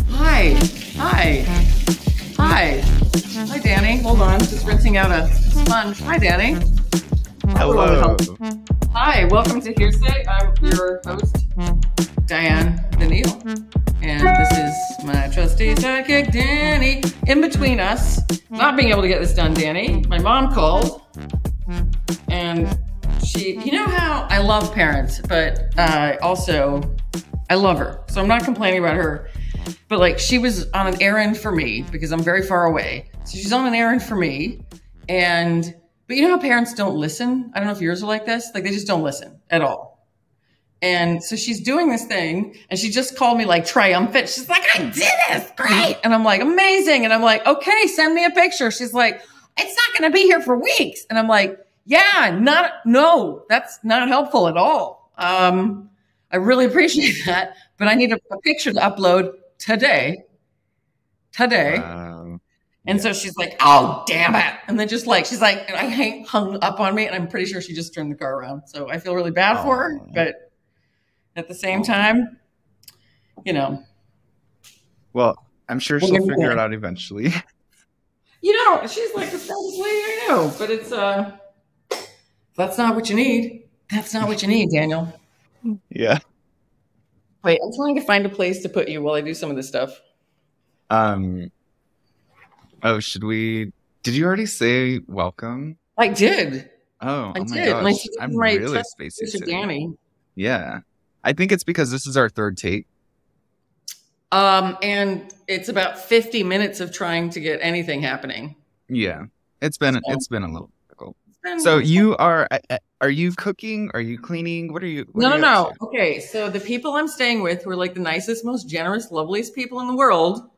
Hi. Hi. Hi. Hi, Danny. Hold on. Just rinsing out a sponge. Hi, Danny. Hello. Hi. Welcome to Hearsay. I'm your host, Diane Neal. And this is my trusty sidekick, Danny. In between us, not being able to get this done, Danny, my mom called. And she, you know how I love parents, but also I love her. So I'm not complaining about her. But like she was on an errand for me because I'm very far away. So she's on an errand for me. But you know how parents don't listen? I don't know if yours are like this. Like they just don't listen at all. And so she's doing this thing and she just called me like triumphant. She's like, I did this, great. And I'm like, amazing. And I'm like, okay, send me a picture. She's like, it's not going to be here for weeks. And I'm like, yeah, no, that's not helpful at all. I really appreciate that, but I need a picture to upload today. And so she's like, oh, damn it. And then just like, she's like, and I hung up on me and I'm pretty sure she just turned the car around. So I feel really bad for her, but at the same time, you know. Well, I'm sure she'll figure it out eventually. You know, she's like the smartest lady I know, but it's, that's not what you need. That's not what you need, Daniel. Yeah. Wait, I'm trying to find a place to put you while I do some of this stuff. Oh, should we? Did you already say welcome? I did. Oh, I my did. gosh. I'm really spacey today. Danny. Yeah. I think it's because this is our third take. And it's about 50 minutes of trying to get anything happening. Yeah. It's been a little difficult. So you are you cooking? Are you cleaning? What are you? No. Okay. So the people I'm staying with who are like the nicest, most generous, loveliest people in the world.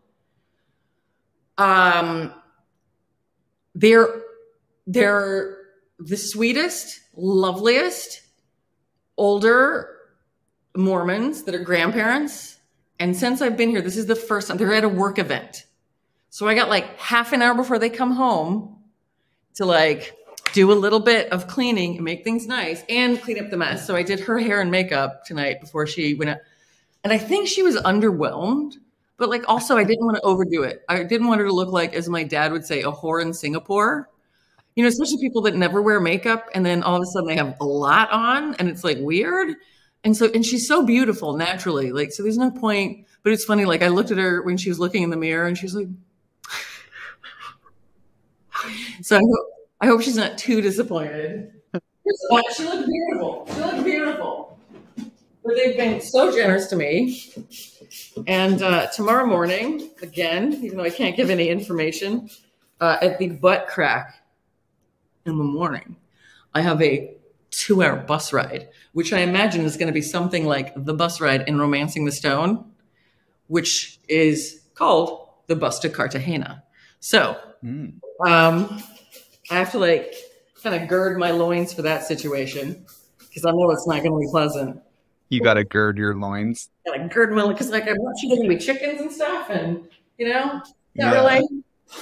They're the sweetest, loveliest, older Mormons that are grandparents. And since I've been here, this is the first time they're at a work event. So I got like half an hour before they come home to like do a little bit of cleaning and make things nice and clean up the mess. So I did her hair and makeup tonight before she went out. And I think she was underwhelmed, but like also I didn't want to overdo it. I didn't want her to look like, as my dad would say, a whore in Singapore. You know, especially people that never wear makeup and then all of a sudden they have a lot on and it's like weird. And she's so beautiful naturally. Like, so there's no point, but it's funny. Like I looked at her when she was looking in the mirror and she's like, so I hope she's not too disappointed. She looked beautiful. But they've been so generous to me. And tomorrow morning, again, even though I can't give any information, at the butt crack in the morning, I have a 2-hour bus ride, which I imagine is going to be something like the bus ride in Romancing the Stone, which is called the bus to Cartagena. So I have to like kind of gird my loins for that situation because I know it's not going to be pleasant. You got to gird your loins. Got to gird my loins because like I'm watching there going to be chickens and stuff, and you know, really.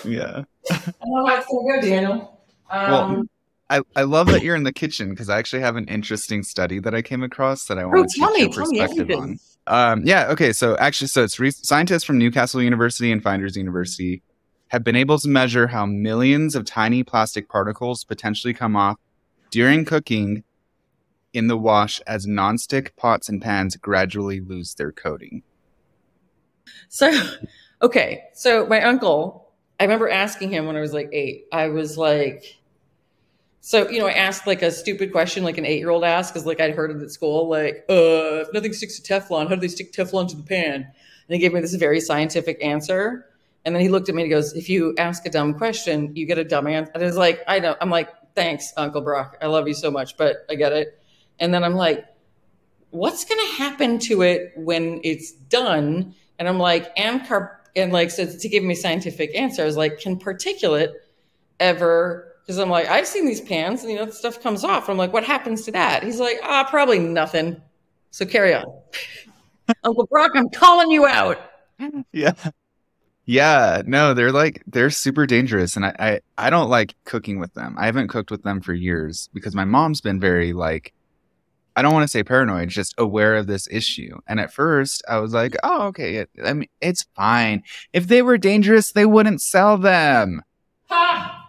Yeah. I don't know how it's going to go, Daniel. Well, I love that you're in the kitchen because I actually have an interesting study that I came across that I want to get your perspective on. Yeah. Okay. So it's scientists from Newcastle University and Finders University have been able to measure how millions of tiny plastic particles potentially come off during cooking in the wash as nonstick pots and pans gradually lose their coating. So my uncle, I remember asking him when I was like 8, I was like, so, you know, I asked like a stupid question, like an 8-year-old asked, because like I'd heard it at school, like, if nothing sticks to Teflon, how do they stick Teflon to the pan? And he gave me this very scientific answer. And then he looked at me and he goes, if you ask a dumb question, you get a dumb answer. And I was like, I know. I'm like, thanks, Uncle Brock. I love you so much, but I get it. And then I'm like, what's going to happen to it when it's done? And I'm like, so to give me a scientific answer, I was like, can particulate ever... Because I'm like, I've seen these pans and, you know, the stuff comes off. I'm like, what happens to that? He's like, probably nothing. So carry on. Uncle Brock, I'm calling you out. Yeah. Yeah. No, they're super dangerous. And I don't like cooking with them. I haven't cooked with them for years because my mom's been very like, I don't want to say paranoid, just aware of this issue. And at first I was like, oh, okay. I mean, it's fine. If they were dangerous, they wouldn't sell them. Ha!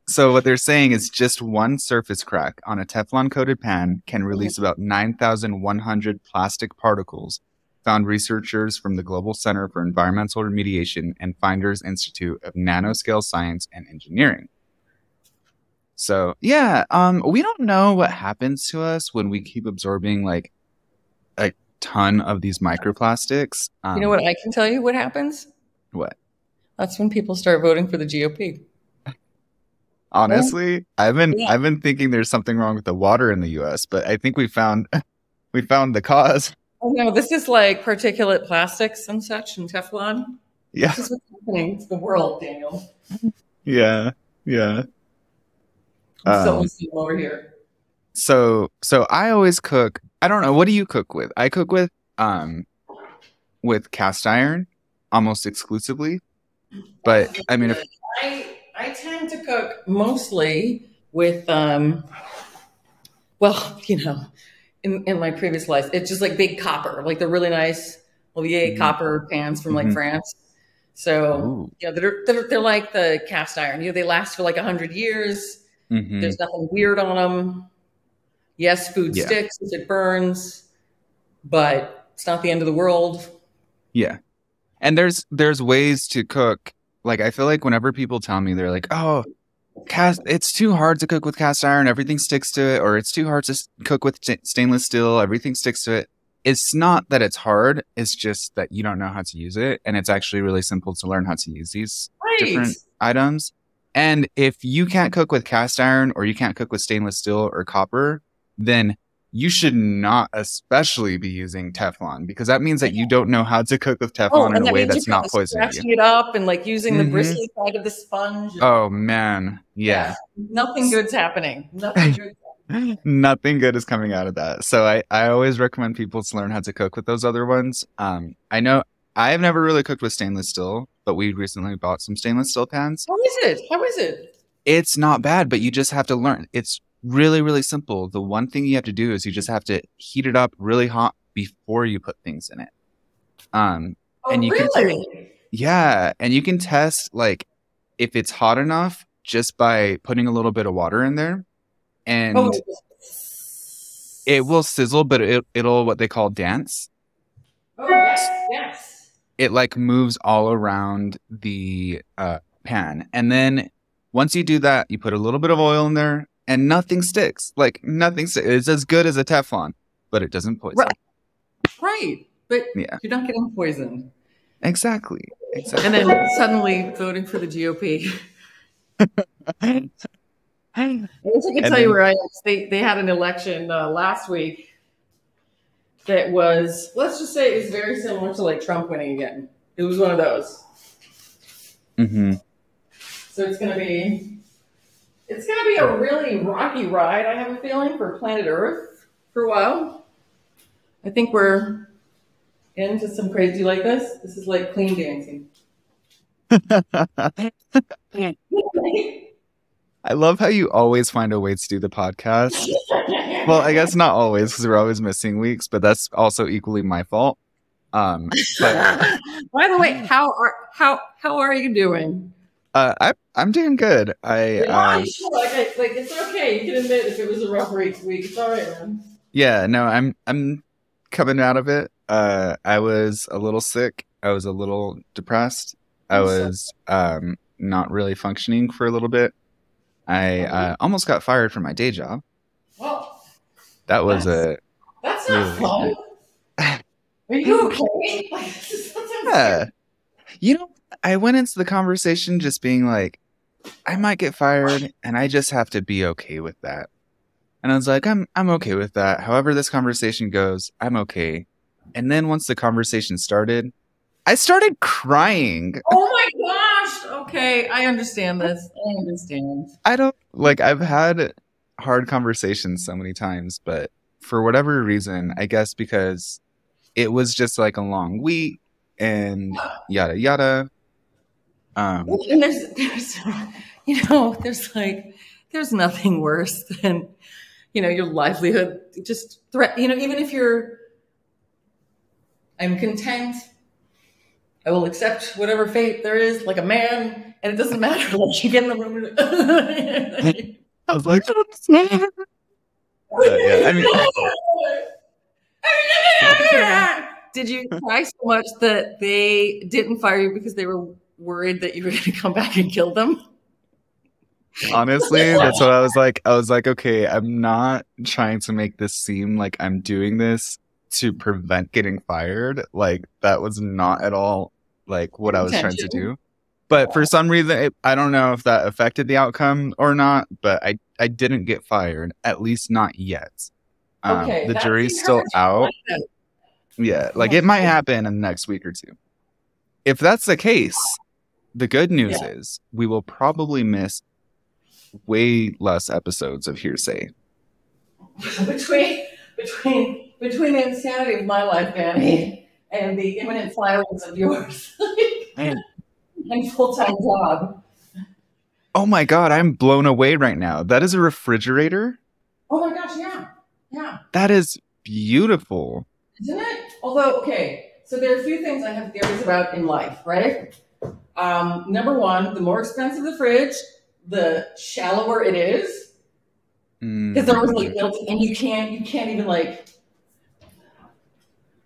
So what they're saying is just one surface crack on a Teflon coated pan can release about 9,100 plastic particles, found researchers from the Global Center for Environmental Remediation and Finders Institute of Nanoscale Science and Engineering. So yeah, we don't know what happens to us when we keep absorbing like a ton of these microplastics. You know what I can tell you what happens? What? That's when people start voting for the GOP. Honestly, I've been thinking there's something wrong with the water in the U.S., but I think we found the cause. Oh no, this is like particulate plastics and such and Teflon. Yeah, this is what's happening. It's the world, Daniel. Yeah. So over here. So I always cook. I don't know. What do you cook with? I cook with cast iron almost exclusively. But I mean, I tend to cook mostly with, in my previous life, it's just like big copper, like the really nice Olivier copper pans from like France. So, they're like the cast iron. They last for like 100 years. There's nothing weird on them. Yes, food sticks if it burns, but it's not the end of the world. Yeah. And there's ways to cook. Like, I feel like whenever people tell me, they're like, oh, it's too hard to cook with cast iron. Everything sticks to it. Or it's too hard to cook with stainless steel. Everything sticks to it. It's not that it's hard. It's just that you don't know how to use it. And it's actually really simple to learn how to use these different items. And if you can't cook with cast iron or you can't cook with stainless steel or copper, then you should not especially be using Teflon, because that means that you don't know how to cook with Teflon in a way that's not poisoning you. Scratching it up and like using the bristly side of the sponge. Oh man, yeah. Nothing good's happening. Nothing good. Nothing good is coming out of that. So I always recommend people to learn how to cook with those other ones. I know I've never really cooked with stainless steel, but we recently bought some stainless steel pans. How is it? It's not bad, but you just have to learn. It's really, really simple. The one thing you have to do is you just have to heat it up really hot before you put things in it. And you and you can test like if it's hot enough just by putting a little bit of water in there, and it will sizzle, but it'll what they call dance. Oh yes. It like moves all around the pan, and then once you do that, you put a little bit of oil in there. And nothing sticks. Like, nothing sticks. It's as good as a Teflon, but it doesn't poison. Right. But you're not getting poisoned. Exactly. And then suddenly voting for the GOP. I wish I could tell you where I was. They had an election last week that was, let's just say it was very similar to like Trump winning again. It was one of those. So it's going to be a really rocky ride, I have a feeling, for planet Earth for a while. I think we're into some crazy like this. This is like clean dancing. I love how you always find a way to do the podcast. Well, I guess not always, because we're always missing weeks, but that's also equally my fault. By the way, how are you doing? I'm doing good. Like it's okay. You can admit if it was a rough week. It's all right, man. Yeah, no, I'm coming out of it. I was a little sick. I was a little depressed. I was not really functioning for a little bit. I almost got fired from my day job. Well, that's not fun. Are you okay? Yeah. I went into the conversation just being like, I might get fired and I just have to be okay with that. And I was like, I'm okay with that. However this conversation goes, I'm okay. And then once the conversation started, I started crying. Oh my gosh. Okay. I understand this. I understand. I've had hard conversations so many times, but for whatever reason, I guess because it was just like a long week and yada, yada. And there's nothing worse than your livelihood just threat, even if I'm content, I will accept whatever fate there is, like a man, and it doesn't matter. Like you get in the room. I was like, yeah, Did you cry so much that they didn't fire you because they were worried that you were going to come back and kill them? Honestly, that's what I was like. I was like, okay, I'm not trying to make this seem like I'm doing this to prevent getting fired. Like that was not at all like what I was trying to do. But for some reason, I don't know if that affected the outcome or not, but I didn't get fired, at least not yet. The jury's still out. Yeah, like it might happen in the next week or two. If that's the case, the good news is we will probably miss way less episodes of Hearsay. Between the insanity of my life, Danny, and the imminent silence of yours. And full-time job. Oh my God, I'm blown away right now. That is a refrigerator? Oh my gosh, yeah. Yeah. That is beautiful. Isn't it? Although, okay, so there are a few things I have theories about in life, right? Number one, the more expensive the fridge, the shallower it is. Because they're always like built, and you can't even like.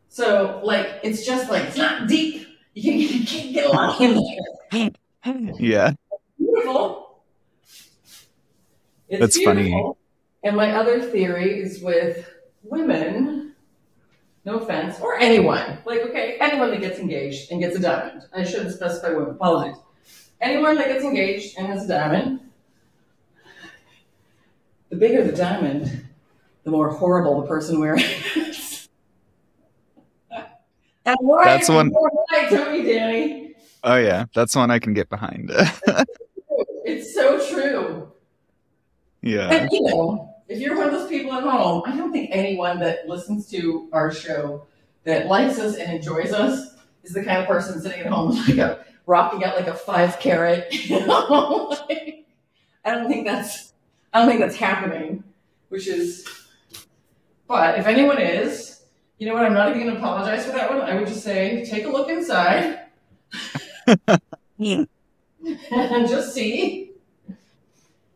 So like it's just like it's not deep. You can't get a lot in there. Yeah. Beautiful. That's beautiful. Funny. And my other theory is with women, no offense, or anyone. Like, okay, anyone that gets engaged and gets a diamond. I shouldn't specify women, apologies. Anyone that gets engaged and has a diamond, the bigger the diamond, the more horrible the person wearing it. And why? That's one. Tell me, Danny. Oh yeah, that's one I can get behind. It's so true. Yeah. And if you're one of those people at home, I don't think anyone that listens to our show that likes us and enjoys us is the kind of person sitting at home like rocking out like a 5-carat. I don't think that's happening. But if anyone is, you know what? I'm not even going to apologize for that one. I would just say, take a look inside. And just see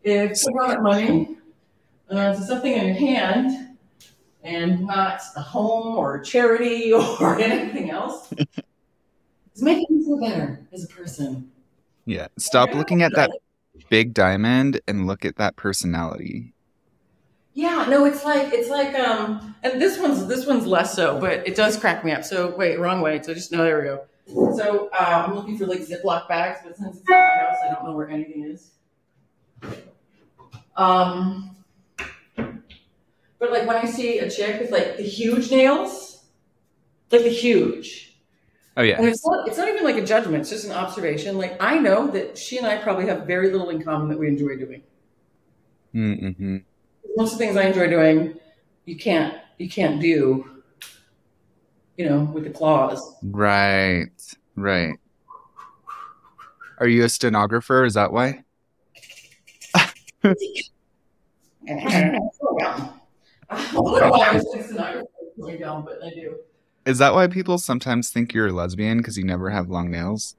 if you want money to something in your hand and not a home or a charity or anything else. It's making me feel better as a person. Yeah. Stop looking at that big diamond and look at that personality. Yeah, no, it's like and this one's less so, but it does crack me up. So wait, wrong way. So just there we go. So I'm looking for like Ziploc bags, but since it's not my house, I don't know where anything is. But like when I see a chick with like the huge nails, like the huge. Oh yeah. And it's not even like a judgment, it's just an observation. Like I know that she and I probably have very little in common that we enjoy doing. Mm-hmm. Most of the things I enjoy doing, you can't do, with the claws. Right. Are you a stenographer? Is that why? I don't know why I was a stenographer, but I do. Is that why people sometimes think you're a lesbian because you never have long nails?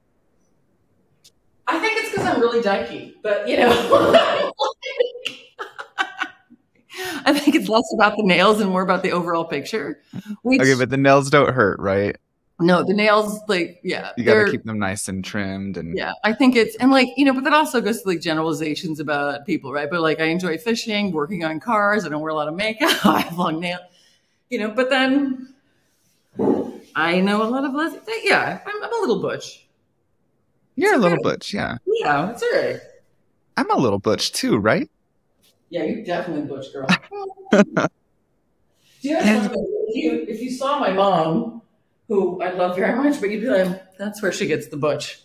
I think it's because I'm really dykey, but I think it's less about the nails and more about the overall picture. Okay, but the nails don't hurt, right? No, the nails, you gotta keep them nice and trimmed, and I think it's but that also goes to generalizations about people, right? But I enjoy fishing, working on cars. I don't wear a lot of makeup. I have long nails, But then I know a lot of lesbians. Yeah, I'm a little butch. You're a little butch, yeah. Yeah, it's all right. I'm a little butch too, right? Yeah, you're definitely a butch girl. If you saw my mom, who I love very much, but you'd be like, that's where she gets the butch.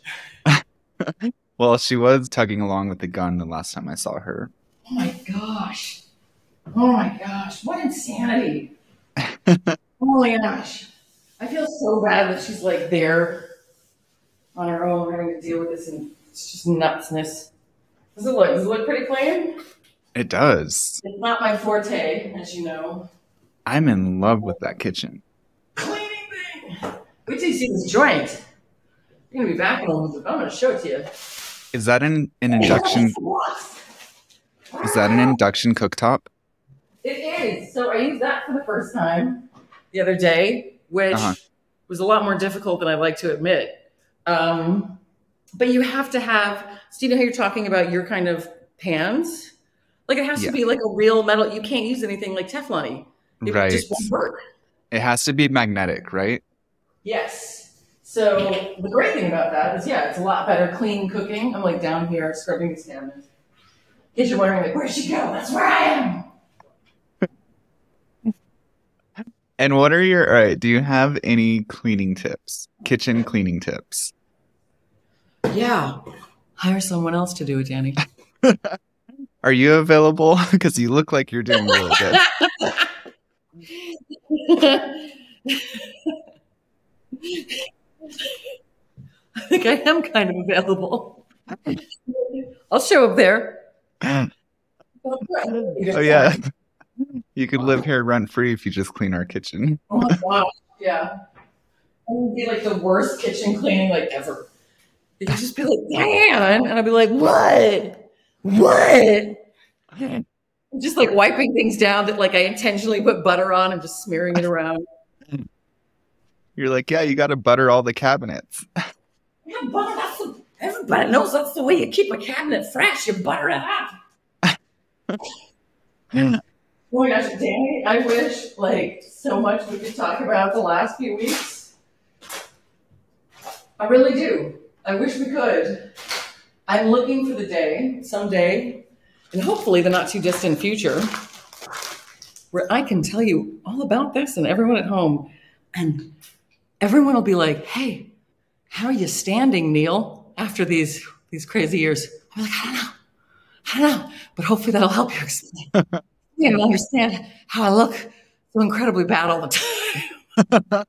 Well, she was tugging along with the gun the last time I saw her. Oh my gosh. What insanity. Oh my gosh. I feel so bad that she's there on her own having to deal with this, and it's just nutsness. Does it look pretty clean? It does. It's not my forte, as you know. I'm in love with that kitchen. Cleaning thing. Wait till you see this joint. You're gonna be back home. I'm gonna show it to you. Is that an induction? Is that an induction cooktop? It is. So I used that for the first time the other day, which was a lot more difficult than I'd like to admit. But you have to have. So you know how you're talking about your kind of pans? Like it has to be like a real metal. You can't use anything like Teflon-y. It just won't work. It has to be magnetic, right? Yes. So the great thing about that is, it's a lot better clean cooking. I'm like down here scrubbing these cabinets. In case you're wondering, like, where'd she go? That's where I am. And what are your, all right, do you have any cleaning tips? Kitchen cleaning tips? Yeah. Hire someone else to do it, Danny. Are you available? Because you look like you're doing really good. I think I am kind of available. I'll show up there. Oh, yeah. You could live here rent free if you just clean our kitchen. Oh my gosh, yeah. It would be like the worst kitchen cleaning like ever. You'd just be like, Diane, and I'd be like, what? Just like wiping things down that like I intentionally put butter on and just smearing it around. You're like, yeah, you got to butter all the cabinets. Yeah, butter. Everybody knows that's the way you keep a cabinet fresh. You butter it up. Oh my gosh, Danny, I wish like so much we could talk about the last few weeks. I really do. I wish we could. I'm looking for the day, someday, and hopefully the not too distant future, where I can tell you all about this and everyone at home. And everyone will be like, hey, how are you standing, Neal, after these crazy years? I'm like, I don't know. But hopefully that'll help you explain. You don't understand how I look so incredibly bad all the time.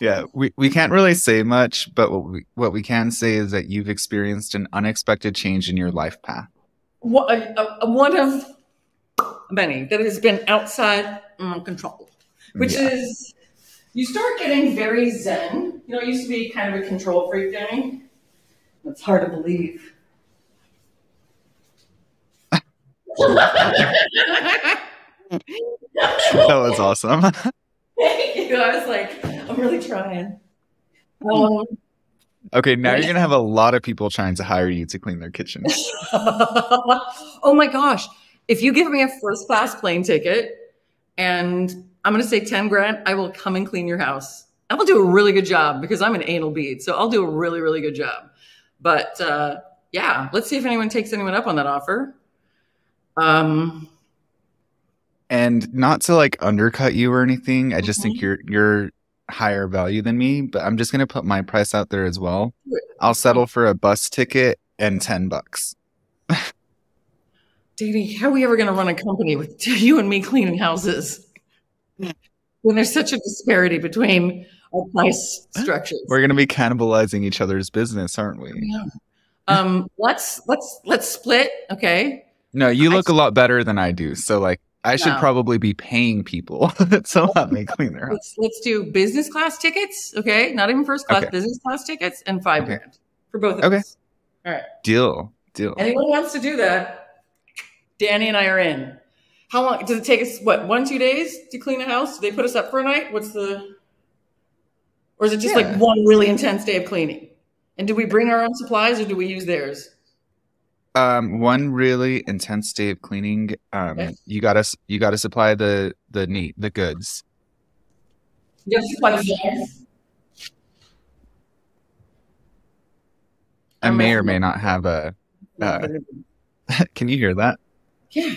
Yeah, we can't really say much, but what we can say is that you've experienced an unexpected change in your life path. One of many that has been outside control, which is you start getting very zen. You know, I used to be kind of a control freak, Danny. It's hard to believe. That was awesome. Thank you. I was like, I'm really trying. Okay, now you're going to have a lot of people trying to hire you to clean their kitchen. Oh my gosh. If you give me a first class plane ticket and I'm going to say 10 grand, I will come and clean your house. I'll do a really good job because I'm an anal bead. So I'll do a really, really good job. But yeah, let's see if anyone takes anyone up on that offer. And not to like undercut you or anything. I just think you're higher value than me, but I'm just going to put my price out there as well. I'll settle for a bus ticket and $10. Danny, how are we ever going to run a company with you and me cleaning houses when there's such a disparity between our price structures? We're going to be cannibalizing each other's business, aren't we? Yeah. Let's split. Okay. No, you look a lot better than I do. So like, I should probably be paying people to let me clean their house. Let's do business class tickets. Okay. Not even first class, business class tickets and $5 grand for both of us. All right. Deal. Anyone wants to do that? Danny and I are in. How long does it take us? What, 1-2 days to clean a house? Do they put us up for a night? Or is it just like one really intense day of cleaning? And do we bring our own supplies or do we use theirs? One really intense day of cleaning. You gotta supply the goods. You have to supply the supplies? I may or may not have a. Can you hear that? Yeah.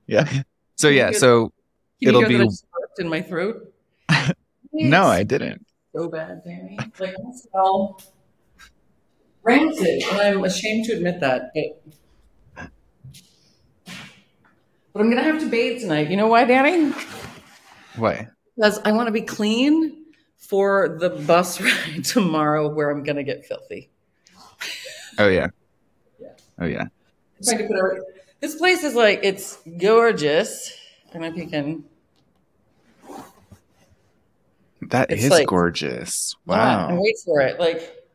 Yeah. So it'll be in my throat. No, I didn't. So bad, Danny. Like I smell rancid, and I'm ashamed to admit that. But I'm gonna have to bathe tonight. You know why, Danny? Why? Because I want to be clean for the bus ride tomorrow, where I'm gonna get filthy. Oh yeah. Oh, yeah. This place is like, it's gorgeous. I don't know if you can. That is like, gorgeous. Wow. Yeah, and wait for it. Like,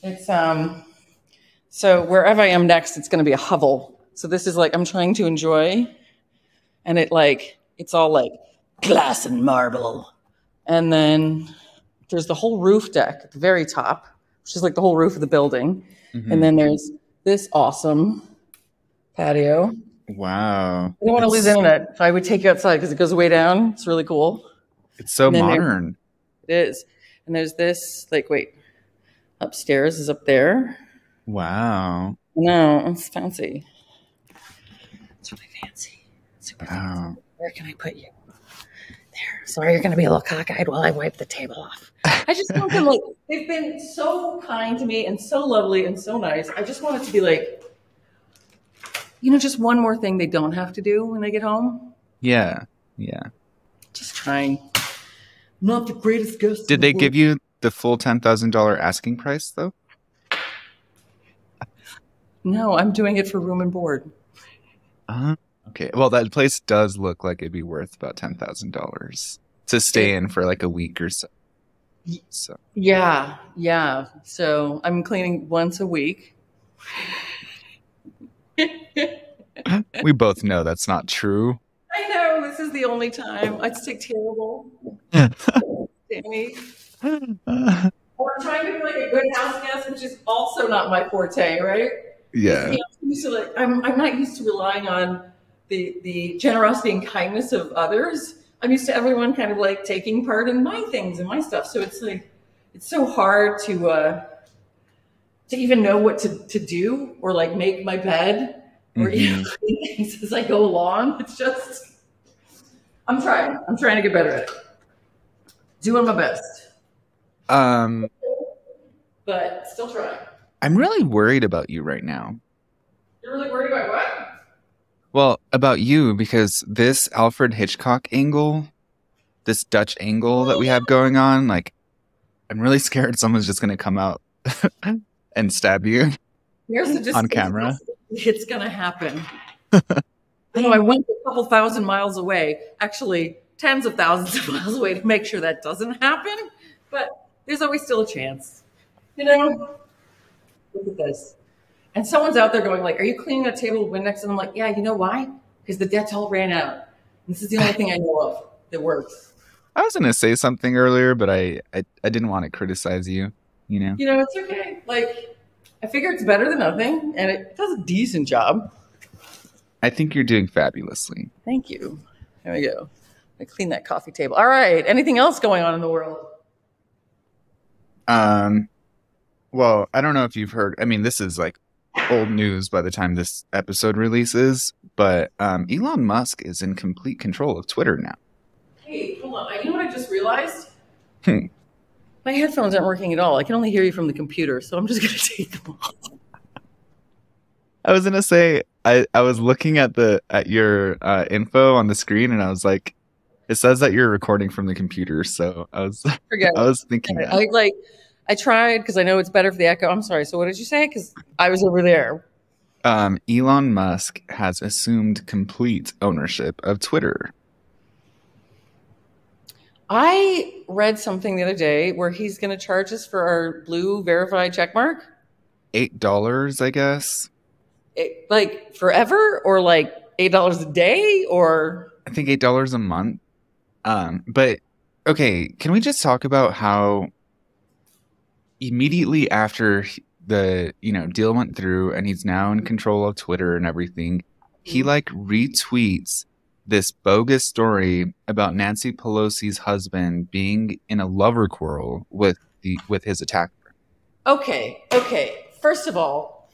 it's, so wherever I am next, it's going to be a hovel. So this is like, I'm trying to enjoy. And it's all like glass and marble. And then there's the whole roof deck at the very top, which is like the whole roof of the building. Mm-hmm. And then there's this awesome patio. Wow. I don't want to lose internet, so I would take you outside because it goes way down. It's really cool. It's so modern. It is. And there's this, upstairs is up there. Wow. No, it's fancy. It's really fancy. Super wow. Fancy. Where can I put you? There. Sorry, you're going to be a little cockeyed while I wipe the table off. I just want them, they've been so kind to me and so lovely and so nice. I just want it to be just one more thing they don't have to do when they get home. Yeah. Yeah. Just trying. Not the greatest guest. Did they give you the full $10,000 asking price, though? No, I'm doing it for room and board. Okay. Well, that place does look like it'd be worth about $10,000 to stay in for a week or so. Yeah. So I'm cleaning once a week. We both know that's not true. I know. This is the only time. It's terrible. Danny. Or trying to be a good house guest, which is also not my forte, right? Yeah. I'm not used to relying on the generosity and kindness of others. I'm used to everyone kind of taking part in my things and my stuff. So it's it's so hard to even know what to do or make my bed or things as I go along. It's just, I'm trying to get better at it. Doing my best. But still trying. I'm really worried about you right now. You're really worried about what? Well, about you, because this Alfred Hitchcock angle, this Dutch angle that we have going on, I'm really scared someone's just going to come out and stab you on camera. It's going to happen. I went a couple thousand miles away, actually tens of thousands of miles away to make sure that doesn't happen. But there's always still a chance. Look at this. And someone's out there going are you cleaning that table with Windex? And I'm yeah, you know why? Because the Dettol ran out. This is the only thing I know of that works. I was going to say something earlier, but I didn't want to criticize you, It's okay. I figure it's better than nothing, and it does a decent job. I think you're doing fabulously. Thank you. There we go. I clean that coffee table. All right. Anything else going on in the world? Well, I don't know if you've heard. I mean, this is old news by the time this episode releases, but Elon Musk is in complete control of Twitter now. Hey, hold on. You know what I just realized? My headphones aren't working at all. I can only hear you from the computer, so I'm just going to take them off. I was going to say, I was looking at your info on the screen, and I was it says that you're recording from the computer, so I was thinking that. I tried because I know it's better for the echo. I'm sorry. So what did you say? Because I was over there. Elon Musk has assumed complete ownership of Twitter. I read something the other day where he's going to charge us for our blue verified checkmark. $8, I guess. Forever or $8 a day or? I think $8 a month. But okay, can we just talk about how immediately after the deal went through and he's now in control of Twitter and everything, he retweets this bogus story about Nancy Pelosi's husband being in a lover quarrel with his attacker. Okay. First of all,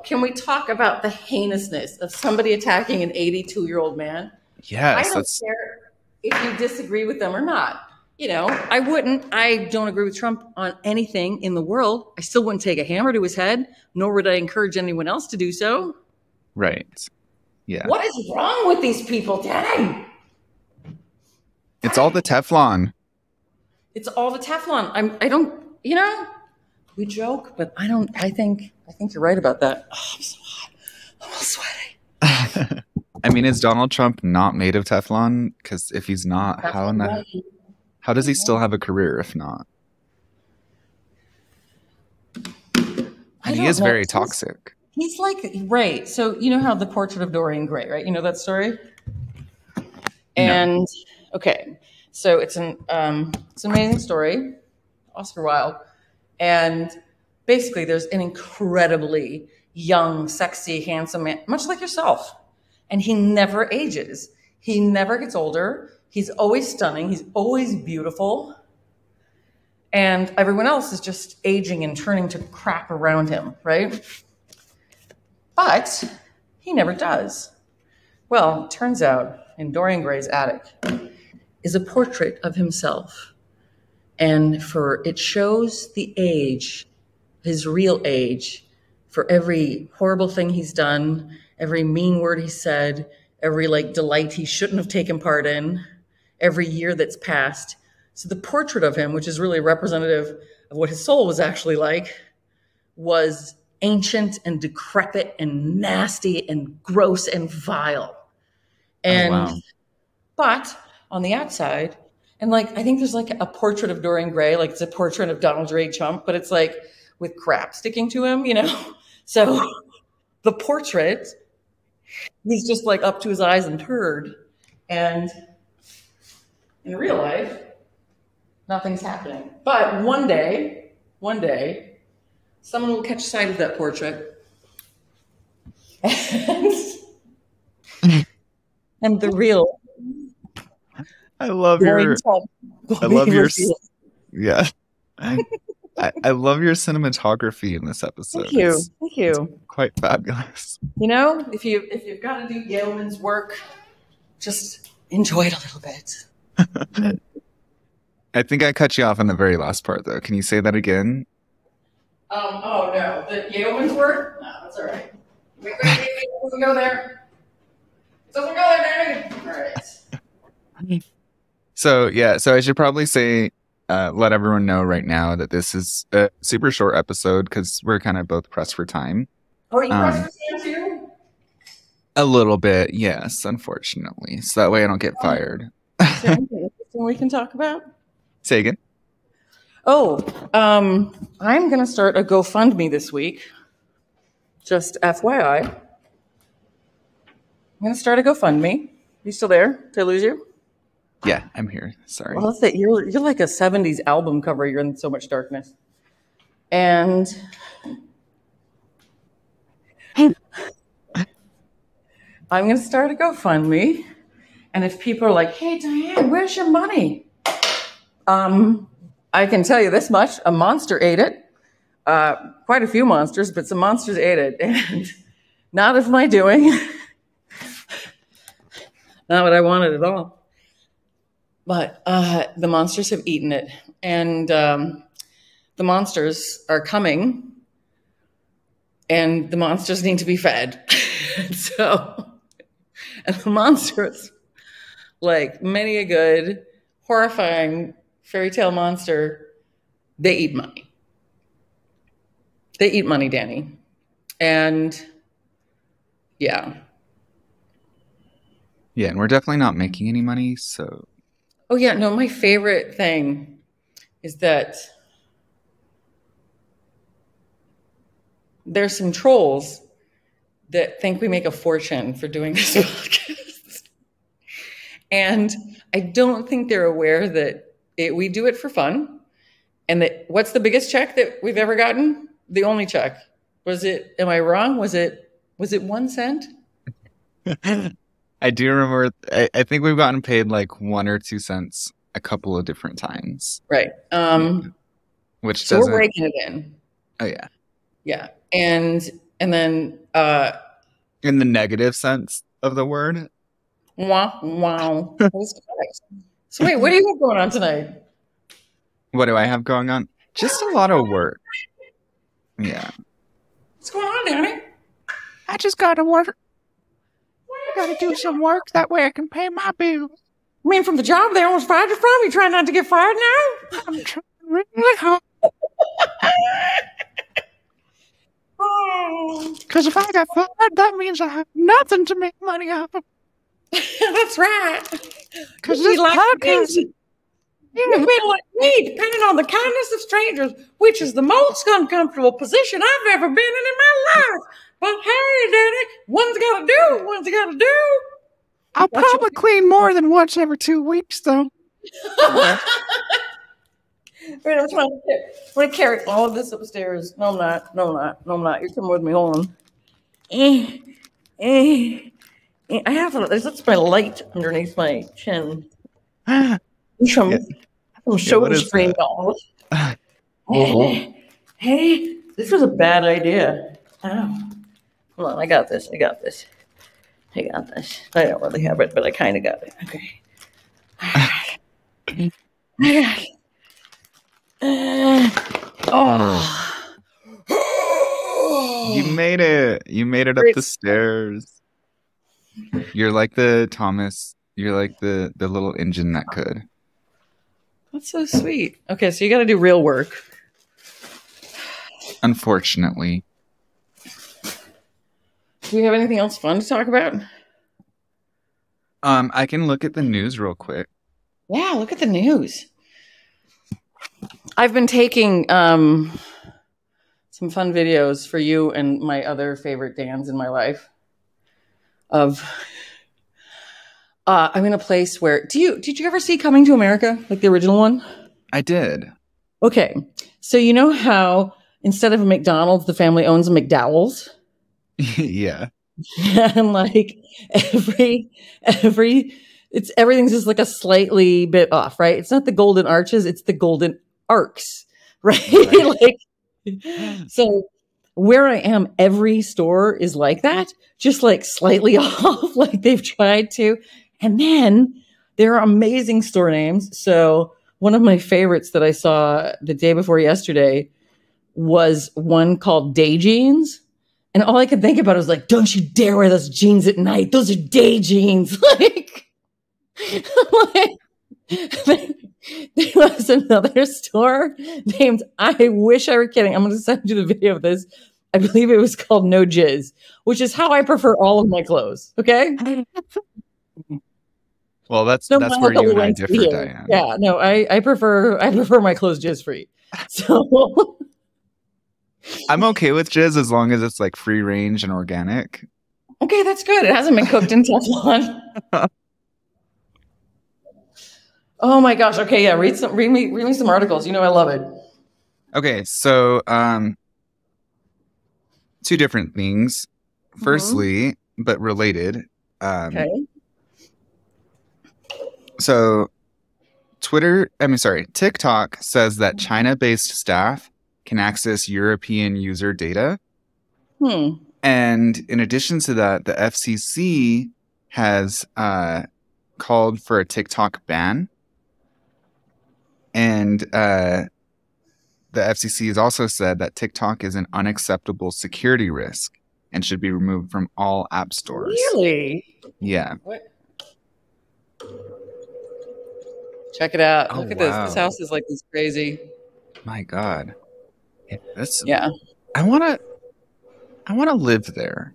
can we talk about the heinousness of somebody attacking an 82-year-old man? Yes. I don't care if you disagree with them or not. I don't agree with Trump on anything in the world. I still wouldn't take a hammer to his head, nor would I encourage anyone else to do so. Right. Yeah. What is wrong with these people, Danny? It's all the Teflon. It's all the Teflon. We joke, but I think I think you're right about that. Oh, I'm so hot. I'm all sweaty. I mean, is Donald Trump not made of Teflon? Because if he's not, how does he still have a career if not? And he is very toxic. He's like, right. So you know how the Portrait of Dorian Gray, right? You know that story? And okay, so it's an amazing story, Oscar Wilde, and basically there's an incredibly young, sexy, handsome man, much like yourself, and he never ages. He never gets older. He's always stunning. He's always beautiful. And everyone else is just aging and turning to crap around him, right? But he never does. Well, it turns out in Dorian Gray's attic is a portrait of himself. And it shows the age, his real age, for every horrible thing he's done, every mean word he said, every delight he shouldn't have taken part in, every year that's passed. So the portrait of him, which is really representative of what his soul was actually like, was ancient and decrepit and nasty and gross and vile. And but on the outside, and I think there's a portrait of Dorian Gray, it's a portrait of Donald J. Trump, but it's with crap sticking to him, So the portrait, he's just up to his eyes and turd. And in real life, nothing's happening. But one day, someone will catch sight of that portrait. And the real. I love your yeah. I love your cinematography in this episode. Thank you. It's quite fabulous. If you've got to do yeoman's work, just enjoy it a little bit. I think I cut you off on the very last part, though. Can you say that again? Oh no, the yeoman's work? No, that's all right. Wait, it doesn't go there. It doesn't go there, Danny. All right. So I should probably say, let everyone know right now that this is a super short episode because we're kind of both pressed for time. Oh, are you pressed for time too? A little bit, yes, unfortunately. So that way I don't get fired. Is there anything interesting we can talk about? Say again. Oh, I'm going to start a GoFundMe this week. Just FYI. I'm going to start a GoFundMe. You still there? Did I lose you? Yeah, I'm here. Sorry. Well, that's it. You're like a 70s album cover. You're in so much darkness. And I'm going to start a GoFundMe. And if people are like, hey, Diane, where's your money? I can tell you this much. A monster ate it. Quite a few monsters, but some monsters ate it. And not of my doing. Not what I wanted at all. But the monsters have eaten it. And the monsters are coming. And the monsters need to be fed. And the monsters, like many a good, horrifying fairy tale monster, they eat money. They eat money, Danny. And yeah. Yeah, and we're definitely not making any money, so. Oh, yeah, no, my favorite thing is that there's some trolls that think we make a fortune for doing this podcast. And I don't think they're aware that we do it for fun. And that what's the biggest check that we've ever gotten? The only check. Was it, am I wrong? Was it 1 cent? I do remember, I think we've gotten paid like 1 or 2 cents a couple of different times. Right. Which so we're breaking it in. Oh, yeah. Yeah. And then in the negative sense of the word. Wow. That was correct. So wait, what do you have going on tonight? What do I have going on? Just a lot of work. Yeah. What's going on, Danny? I just gotta work. I gotta do some work, that way I can pay my bills. I mean, from the job they almost fired you from? You trying not to get fired now? I'm trying really hard. Because if I get fired, that means I have nothing to make money off of. That's right. Because this podcast... Yeah. Like me, depending on the kindness of strangers, which is the most uncomfortable position I've ever been in my life. But hey, Danny, one's got to do. I'll probably clean more than once every 2 weeks, though. Wait, I'm trying to carry all of this upstairs. No, I'm not. You're coming with me. Hold on. I have to. That's my light underneath my chin. Some shoulder strain dolls. Hey, this was a bad idea. Oh. Hold on, I got this. I don't really have it, but I kind of got it. Okay. You made it. You made it up the stairs. You're like the Thomas. You're like the little engine that could. That's so sweet. Okay, so you got to do real work. Unfortunately. Do we have anything else fun to talk about? I can look at the news real quick. Yeah, look at the news. I've been taking some fun videos for you and my other favorite Dans in my life. I'm in a place where did you ever see Coming to America, like the original one? I did. Okay, so you know how instead of a McDonald's, the family owns a McDowell's? Yeah. And like everything's just like a slightly bit off, right? It's not the golden arches, it's the golden arcs, right? Like, so where I am, every store is like that, just like slightly off, like they've tried to. And then there are amazing store names. So one of my favorites that I saw the day before yesterday was one called Day Jeans. And all I could think about was like, don't you dare wear those jeans at night. Those are day jeans. There was another store named, I wish I were kidding. I'm going to send you the video of this. I believe it was called No Jizz, which is how I prefer all of my clothes. Okay. Well, that's where you and I differ, Diane. Yeah, no, I prefer my clothes jizz free. So I'm okay with jizz as long as it's like free range and organic. Okay, that's good. It hasn't been cooked in Teflon. Oh my gosh. Okay, yeah. Read me some articles. You know I love it. Okay, so two different things. Firstly, but related. Okay. So TikTok says that China-based staff can access European user data. And in addition to that, the FCC has called for a TikTok ban. And the FCC has also said that TikTok is an unacceptable security risk and should be removed from all app stores. Really? Yeah. What? Check it out. Oh, Look at wow. this. This house is like this crazy. My God. Yeah. I want to live there.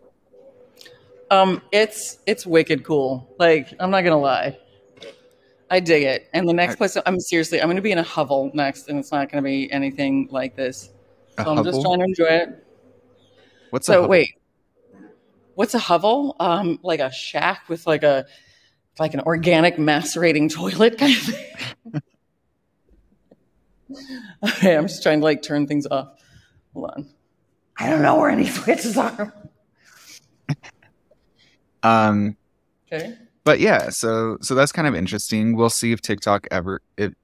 It's wicked cool. Like, I'm not gonna lie. I dig it. And the next place, I'm going to be in a hovel next, and it's not going to be anything like this. So I'm just trying to enjoy it. What's a hovel? Wait, what's a hovel? Like a shack with like an organic macerating toilet kind of thing. Okay, I'm just trying to like turn things off. Hold on. I don't know where any switches are. Okay. But yeah, so that's kind of interesting. We'll see if TikTok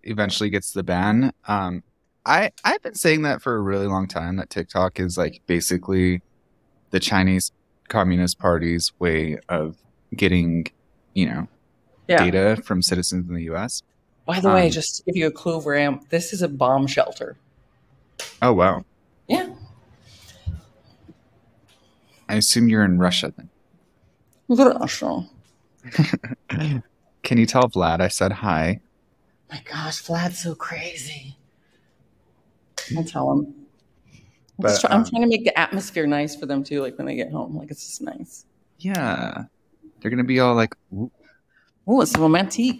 eventually gets the ban. I've been saying that for a really long time, that TikTok is like basically the Chinese Communist Party's way of getting, data from citizens in the U.S. By the way, just to give you a clue of where I am, this is a bomb shelter. Oh, wow. Yeah. I assume you're in Russia then. Russia. Can you tell Vlad I said hi? My gosh, Vlad's so crazy. I'll tell him. But I'm trying to make the atmosphere nice for them too, like when they get home. Like it's just nice. Yeah. They're gonna be all like, ooh. Oh, it's romantic.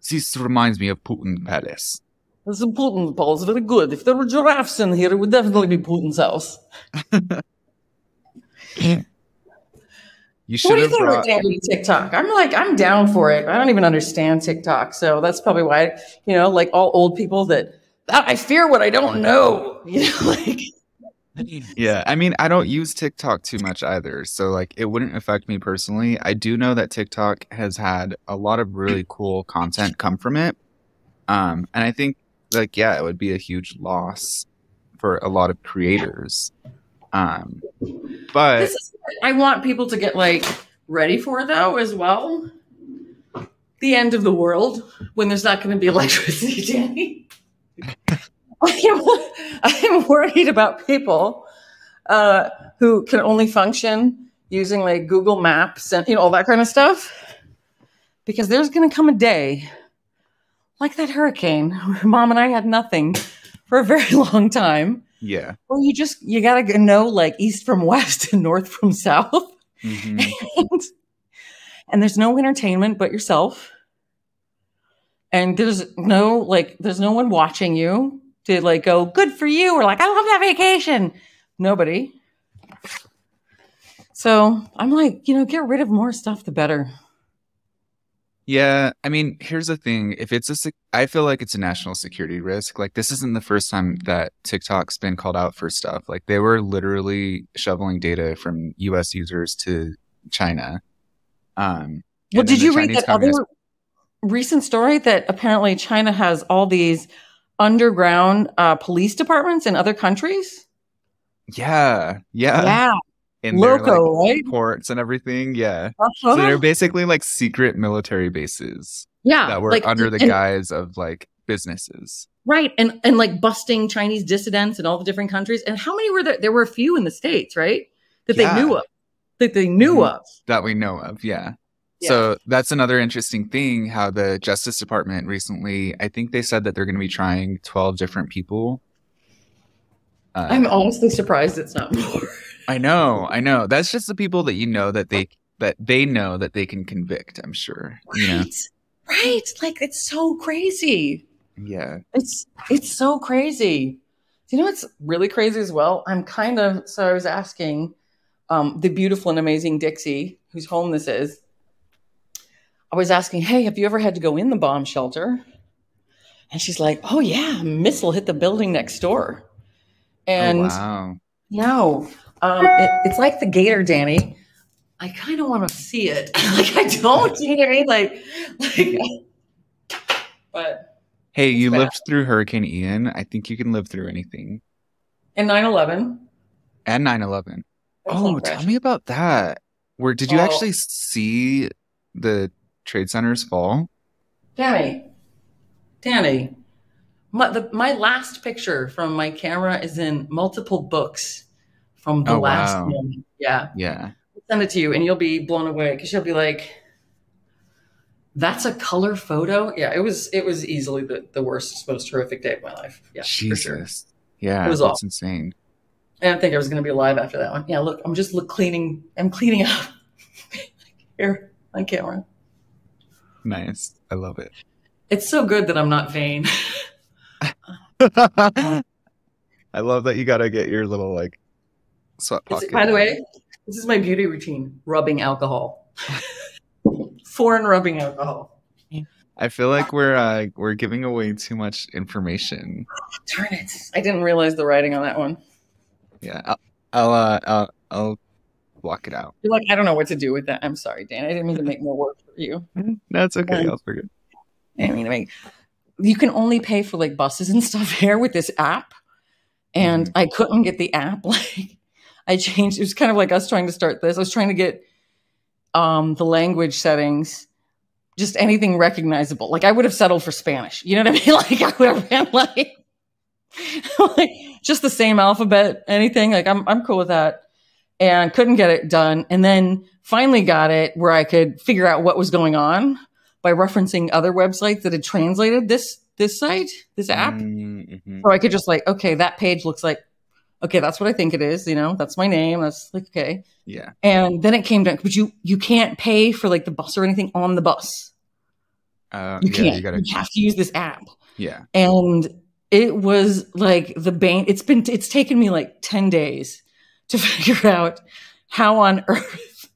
This reminds me of Putin Palace. This is Putin's palace, very good. If there were giraffes in here, it would definitely be Putin's house. You should what do you have think brought... about TikTok? I'm down for it. I don't even understand TikTok, so that's probably why, like all old people that I fear what I don't know. Yeah, I mean, I don't use TikTok too much either, so like it wouldn't affect me personally. I do know that TikTok has had a lot of really cool content come from it, and I think like it would be a huge loss for a lot of creators. But this is what I want people to get like ready for though as well. The end of the world when there's not going to be electricity, Danny. I'm worried about people who can only function using like Google Maps and all that kind of stuff, because there's going to come a day like that hurricane where Mom and I had nothing for a very long time. Yeah. Well, you gotta know like east from west and north from south, and there's no entertainment but yourself, and there's no one watching you to like go good for you or like I love that vacation. Nobody. So I'm like, get rid of more stuff, the better. Yeah, I mean, here's the thing. If I feel like it's a national security risk. Like, this isn't the first time that TikTok's been called out for stuff. Like, they were literally shoveling data from U.S. users to China. Well, did you read that other recent story that apparently China has all these underground police departments in other countries? Yeah. In Loco, their, like, right? ports and everything, yeah. So they're basically like secret military bases. Yeah, that were like, under the guise of like businesses. Right, and like busting Chinese dissidents in all the different countries. And how many were there? There were a few in the States, right? That they knew of. That we know of, yeah. So that's another interesting thing, how the Justice Department recently, I think they said that they're going to be trying 12 different people. I'm honestly surprised it's not more. I know. That's just the people that they know that they can convict, I'm sure. Right. Like, it's so crazy. Yeah. It's so crazy. You know what's really crazy as well? I was asking the beautiful and amazing Dixie, whose home this is. I was asking, hey, have you ever had to go in the bomb shelter? And she's like, oh, yeah, a missile hit the building next door. And wow. No, it's like the gator, Danny. I kind of want to see it. Like, I don't, you know what I mean? Like, but. Hey, you lived through Hurricane Ian. I think you can live through anything. And 9/11. And 9/11. Oh, tell me about that. Did you actually see the trade centers fall? Danny, my last picture from my camera is in multiple books from the last one. Yeah. I'll send it to you and you'll be blown away because you'll be like, that's a color photo? Yeah, it was easily the worst, most horrific day of my life. Yeah, Jesus. For sure. Yeah, it was that's insane. I didn't think I was going to be alive after that one. Yeah, look, I'm cleaning up here on camera. Nice. I love it. It's so good that I'm not vain. I love that you got to get your little like sweat pocket. By the way, this is my beauty routine, rubbing alcohol. Foreign rubbing alcohol. I feel like we're giving away too much information. Darn it. I didn't realize the writing on that one. Yeah. I'll block it out. You're like, I don't know what to do with that. I'm sorry, Dan. I didn't mean to make more work for you. That's okay. I'll forget. I mean, you can only pay for like buses and stuff here with this app. And I couldn't get the app. Like, I changed. It was kind of like us trying to start this. I was trying to get the language settings, just anything recognizable. Like, I would have settled for Spanish. You know what I mean? Like, I would have been like just the same alphabet, anything. Like, I'm cool with that. And couldn't get it done. And then finally got it where I could figure out what was going on by referencing other websites that had translated this site, this app. So I could just like, okay, that page looks like okay, that's what I think it is. You know, that's my name. That's like, okay. Yeah. And then it came down, but you can't pay for like the bus or anything on the bus. You can't. You have to use this app. Yeah. And it was like it's taken me like 10 days to figure out how on earth,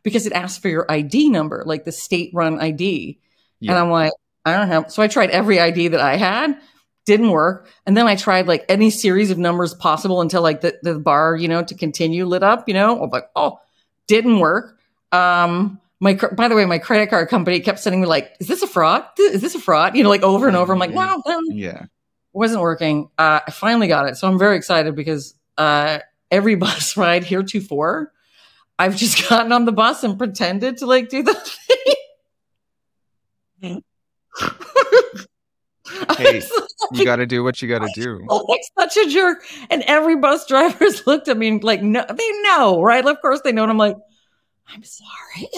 because it asks for your ID number, like the state-run ID. Yeah. And I'm like, I don't have. So I tried every ID that I had, didn't work. And then I tried like any series of numbers possible until like the bar, you know, to continue lit up, you know. I'm like, oh, didn't work. By the way, my credit card company kept sending me like, is this a fraud? Is this a fraud? You know, like over and over. I'm like, no. Yeah. It wasn't working. I finally got it. So I'm very excited because every bus ride heretofore, I've just gotten on the bus and pretended to like do the thing. Hey, you got to do what you got to do. Like such a jerk. And every bus driver's looked at me and like, no, they know, right? Of course they know. And I'm like, I'm sorry.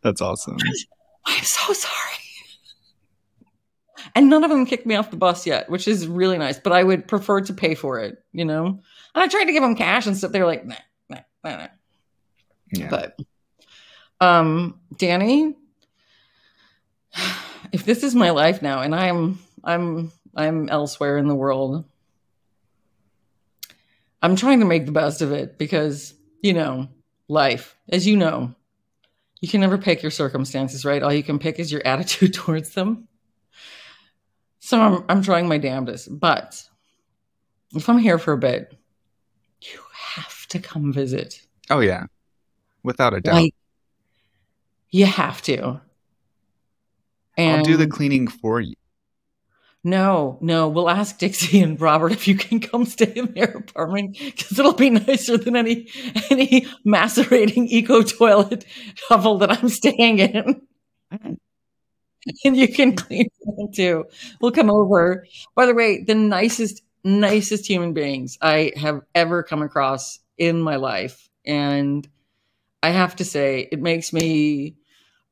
That's awesome. I'm so sorry. And none of them kicked me off the bus yet, which is really nice. But I would prefer to pay for it, you know? And I tried to give them cash and stuff. They were like, nah. Yeah. But, Danny, if this is my life now and I'm elsewhere in the world, I'm trying to make the best of it because, you know, life, as you know, you can never pick your circumstances, right? All you can pick is your attitude towards them. So I'm trying my damnedest. But if I'm here for a bit, you have to come visit. Oh, yeah. Without a doubt. Like, you have to. And I'll do the cleaning for you. No. We'll ask Dixie and Robert if you can come stay in their apartment because it'll be nicer than any macerating eco toilet hovel that I'm staying in. And you can clean them too. We'll come over. By the way, the nicest human beings I have ever come across in my life. And I have to say, it makes me,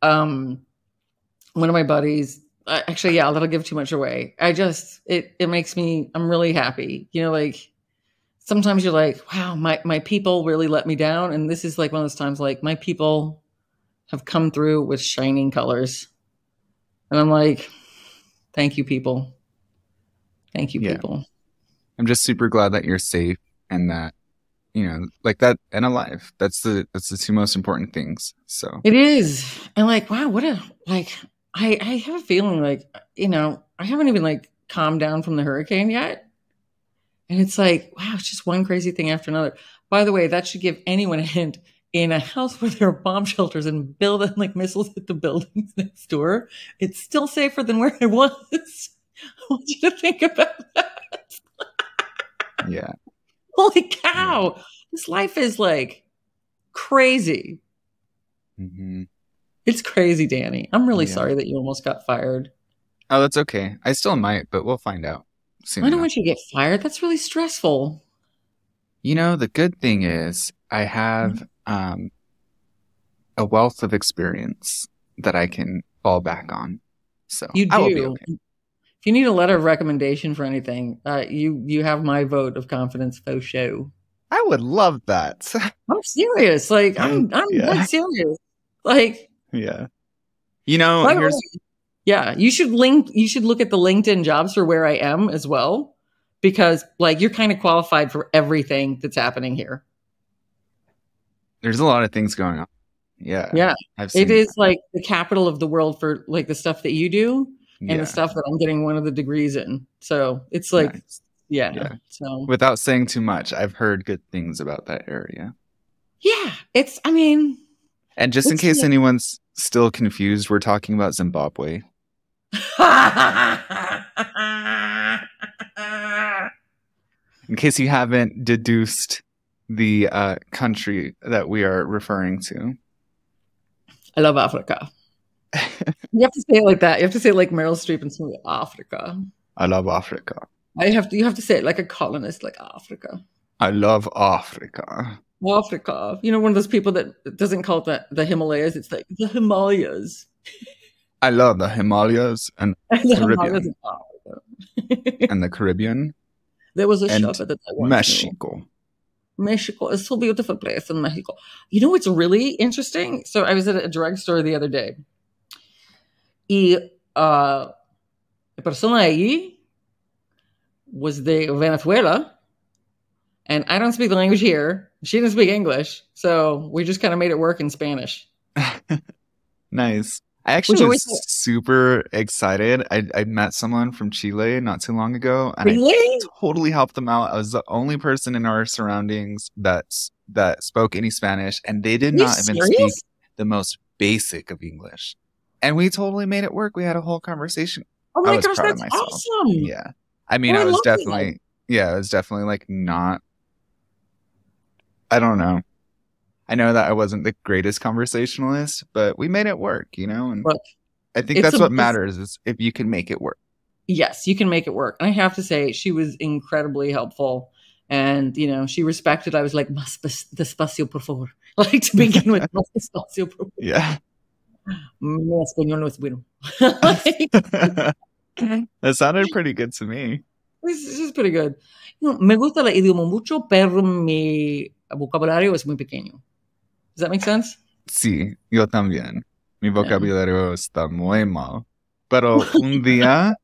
one of my buddies, actually, yeah, that'll give too much away. It makes me, I'm really happy. You know, like sometimes you're like, wow, my people really let me down. And this is like one of those times, like my people have come through with shining colors. And I'm like, thank you, people. Thank you, people. I'm just super glad that you're safe and that, you know, like that and alive. That's the two most important things. So it is. And like, wow, I have a feeling like, you know, I haven't even like calmed down from the hurricane yet. And it's like, wow, it's just one crazy thing after another. By the way, that should give anyone a hint. In a house where there are bomb shelters and building like missiles hit the buildings next door, it's still safer than where it was. I want you to think about that. Yeah. Holy cow. Yeah. This life is like crazy. Mm-hmm. It's crazy, Danny. I'm really sorry that you almost got fired. Oh, that's okay. I still might, but we'll find out soon. I don't want you to get fired. That's really stressful. You know, the good thing is I have a wealth of experience that I can fall back on. So you do. I will be okay. If you need a letter of recommendation for anything, you have my vote of confidence for show. I would love that. I'm serious. Like I'm like serious. Like yeah. You know, you should look at the LinkedIn jobs for where I am as well, because like you're kind of qualified for everything that's happening here. There's a lot of things going on. Yeah. Yeah. It is like the capital of the world for like the stuff that you do and the stuff that I'm getting one of the degrees in. So it's like, nice. Yeah. So without saying too much, I've heard good things about that area. Yeah. And just in case anyone's still confused, we're talking about Zimbabwe. In case you haven't deduced the country that we are referring to. I love Africa. You have to say it like that. You have to say it like Meryl Streep and say Africa. I love Africa. You have to say it like a colonist, like Africa. I love Africa. Africa. You know, one of those people that doesn't call it the Himalayas. It's like the Himalayas. I love the Himalayas and the Caribbean. Himalayas And the Caribbean. There was a shop at the Taiwan. Mexico is so beautiful place in Mexico. You know what's really interesting? So I was at a drugstore the other day. Y la persona allí was de Venezuela. And I don't speak the language here. She didn't speak English. So we just kind of made it work in Spanish. Nice. I actually was super excited. I met someone from Chile not too long ago, and I totally helped them out. I was the only person in our surroundings that spoke any Spanish, and they did not even speak the most basic of English. And we totally made it work. We had a whole conversation. Oh my gosh, that's awesome. Yeah. I mean, I was definitely like not, I don't know. I know that I wasn't the greatest conversationalist, but we made it work, you know? And look, I think that's what matters is if you can make it work. Yes, you can make it work. And I have to say, she was incredibly helpful. And, you know, she respected, I was like, más despacio, por favor. Like to begin with, más despacio, por favor. Yeah. Mi español no es bueno. That sounded pretty good to me. This is pretty good. You know, me gusta el idioma mucho, pero mi vocabulario es muy pequeño. Does that make sense? Sí, yo también. Mi vocabulario está muy mal. Pero un día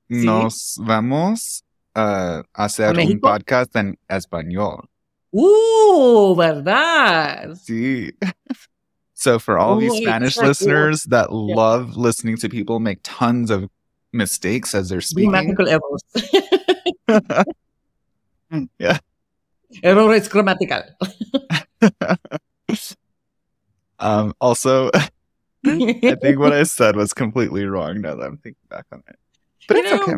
nos vamos a hacer un podcast en español. ¿Verdad? Sí. So for all these Spanish listeners that love listening to people make tons of mistakes as they're speaking. Grammatical errors. Yeah. Errores grammatical. Also, I think what I said was completely wrong now that I'm thinking back on it. But it's okay.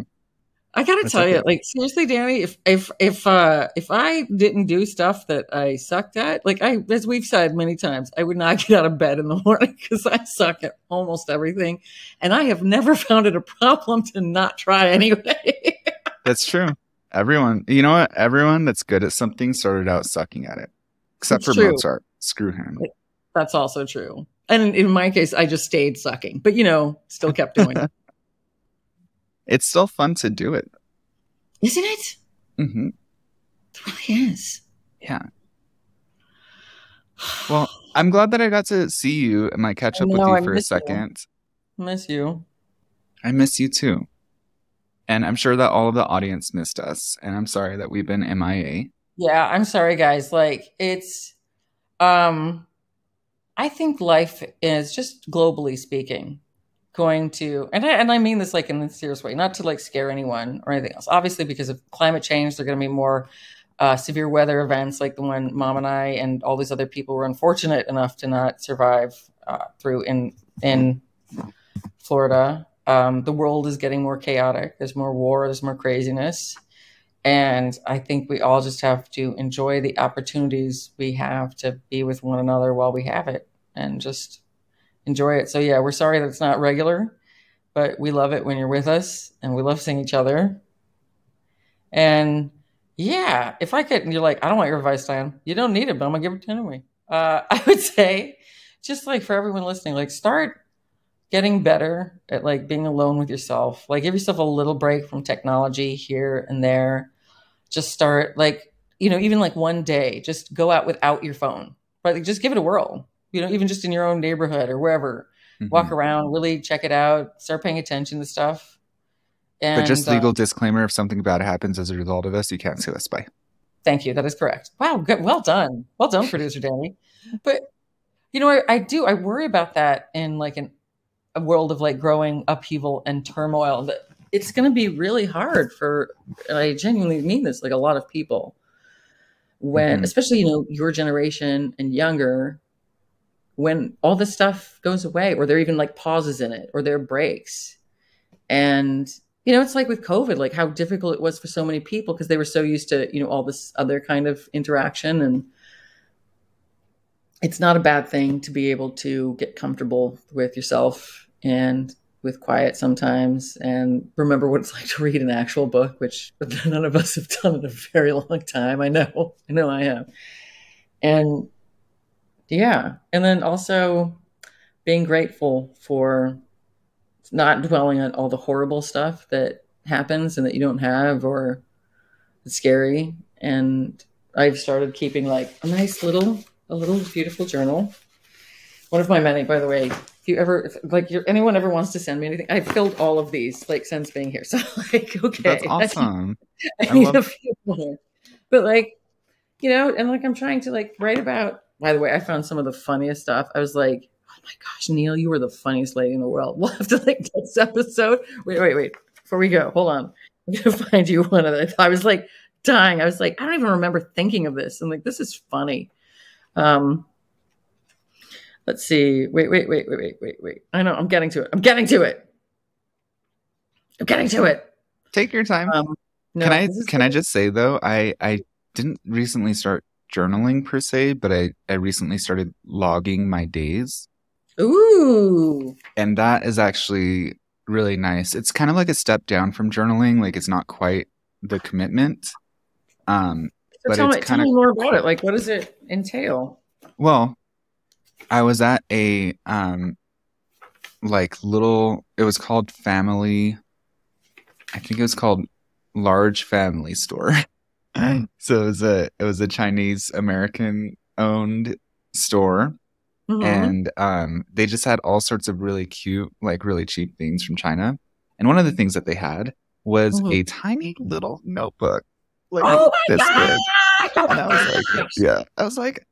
I gotta tell you, like seriously, Danny, if I didn't do stuff that I sucked at, like as we've said many times, I would not get out of bed in the morning because I suck at almost everything, and I have never found it a problem to not try anyway. That's true. Everyone, you know what? Everyone that's good at something started out sucking at it, except for Mozart. Screw him. That's also true. And in my case, I just stayed sucking, but you know, still kept doing it. It's still fun to do it. Isn't it? Mm-hmm. It really is. Yeah. Well, I'm glad that I got to see you and like catch up with you for a second. Miss you. I miss you too. And I'm sure that all of the audience missed us. And I'm sorry that we've been MIA. Yeah, I'm sorry, guys. Like it's, I think life is just globally speaking going to, and I mean this like in a serious way, not to like scare anyone or anything else. Obviously, because of climate change, there are going to be more severe weather events like the one Mom and I and all these other people were unfortunate enough to not survive through in Florida. The world is getting more chaotic. There's more war. There's more craziness. And I think we all just have to enjoy the opportunities we have to be with one another while we have it and just enjoy it. So yeah, we're sorry that it's not regular, but we love it when you're with us and we love seeing each other. And yeah, if I could, and you're like, I don't want your advice, Diane. You don't need it, but I'm gonna give it to you anyway. I would say just like for everyone listening, like start getting better at like being alone with yourself. Like give yourself a little break from technology here and there. Just start like, you know, even like one day, just go out without your phone, right? Like just give it a whirl, you know, even just in your own neighborhood or wherever, walk around, really check it out, start paying attention to stuff. And, but just legal disclaimer, if something bad happens as a result of this, you can't sue us. Bye. Thank you. That is correct. Wow. Good. Well done. Well done, producer Danny. But you know, I worry about that in like a world of like growing upheaval and turmoil, that it's going to be really hard for, and I genuinely mean this, like a lot of people when, especially, you know, your generation and younger, when all this stuff goes away or there are even like pauses in it or there are breaks. And, you know, it's like with COVID, like how difficult it was for so many people because they were so used to, you know, all this other kind of interaction. And it's not a bad thing to be able to get comfortable with yourself and with quiet sometimes and remember what it's like to read an actual book, which none of us have done in a very long time. I know I have. And yeah. And then also being grateful for not dwelling on all the horrible stuff that happens and that you don't have, or it's scary. And I've started keeping like a little beautiful journal. One of my many, by the way. Anyone ever wants to send me anything, I've filled all of these like since being here. So like, okay, that's awesome. I need a few more. But like, and like I'm trying to like write about. By the way, I found some of the funniest stuff. I was like, oh my gosh, Neil, you were the funniest lady in the world. We'll have to like this episode. Wait. Before we go, hold on. I'm gonna find you one of them. I was like dying. I was like, I don't even remember thinking of this. I'm like, this is funny. Let's see. Wait. I know. I'm getting to it. Take your time. No, can I just say though, I didn't recently start journaling per se, but I recently started logging my days. Ooh. And that is actually really nice. It's kind of like a step down from journaling. Like it's not quite the commitment. But tell me more about it. Like, what does it entail? Well, I was at a it was called Family. I think it was called Large Family Store. So it was a Chinese American owned store. Mm-hmm. And they just had all sorts of really cute, like really cheap things from China. And one of the things that they had was a tiny little notebook. Like this big. And I was like,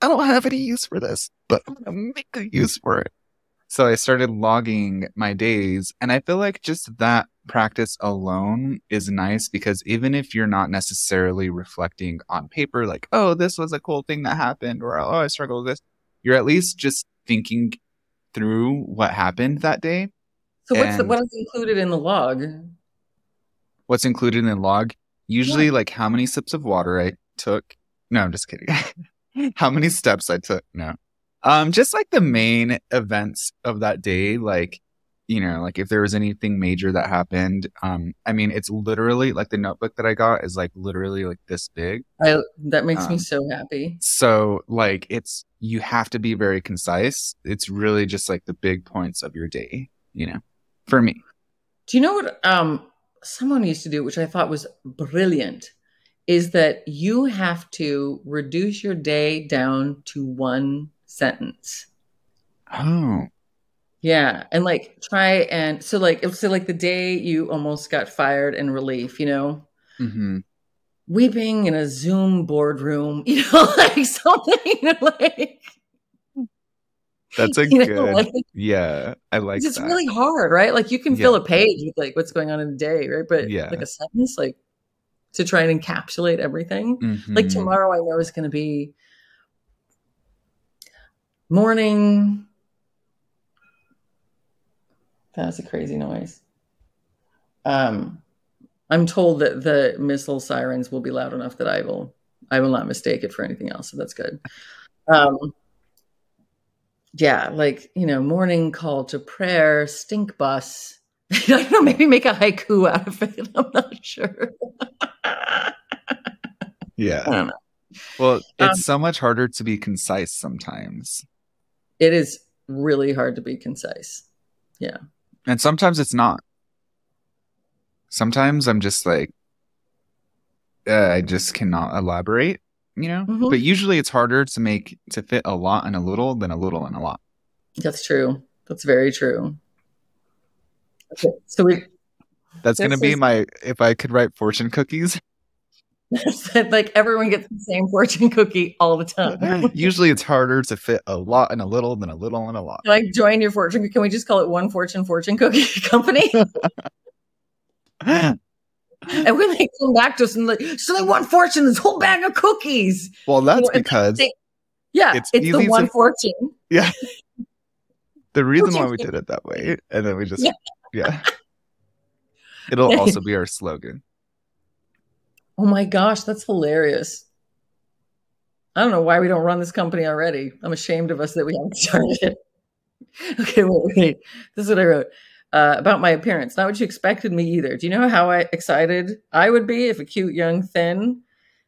I don't have any use for this, but I'm gonna make a use for it. So I started logging my days, and I feel like just that practice alone is nice, because even if you're not necessarily reflecting on paper, like, oh, this was a cool thing that happened, or oh, I struggled with this, you're at least just thinking through what happened that day. So what is included in the log? What's included in the log? Usually like how many sips of water I took. No, I'm just kidding. How many steps I took. No. Just like the main events of that day, like, like if there was anything major that happened. I mean, it's literally like the notebook that I got is like literally like this big. That makes me so happy. So like you have to be very concise. It's really just like the big points of your day, for me. Do you know what someone used to do, which I thought was brilliant, is that you have to reduce your day down to one sentence. Oh. Yeah. And like so the day you almost got fired in relief, mm-hmm. weeping in a Zoom boardroom, like something like. That's a good, yeah, I like that. It's really hard, right? Like you can fill a page with like what's going on in the day, right? But like a sentence, like to try and encapsulate everything. Mm-hmm. Like tomorrow I know is going to be morning. That's a crazy noise. I'm told that the missile sirens will be loud enough that I will not mistake it for anything else. So that's good. Yeah, like, morning call to prayer, stink bus. I don't know, maybe make a haiku out of it. I'm not sure. Yeah. I don't know. Well, it's so much harder to be concise sometimes. It is really hard to be concise. Yeah. And sometimes it's not. Sometimes I'm just like, I just cannot elaborate. Mm-hmm. But usually it's harder to fit a lot in a little than a little in a lot. That's true. That's very true. Okay, so that's going to be if I could write fortune cookies. Like everyone gets the same fortune cookie all the time. Usually it's harder to fit a lot in a little than a little in a lot. Can I join your fortune? Can we just call it One Fortune Cookie Company? And when they come back to us and like, so they won fortune, this whole bag of cookies. Well, that's because it's the One Fortune. Yeah. The reason why we did it that way. And then we just, It'll also be our slogan. Oh my gosh, that's hilarious. I don't know why we don't run this company already. I'm ashamed of us that we haven't started it. Okay, wait. This is what I wrote. About my appearance. Not what you expected me either. Do you know how excited I would be if a cute, young, thin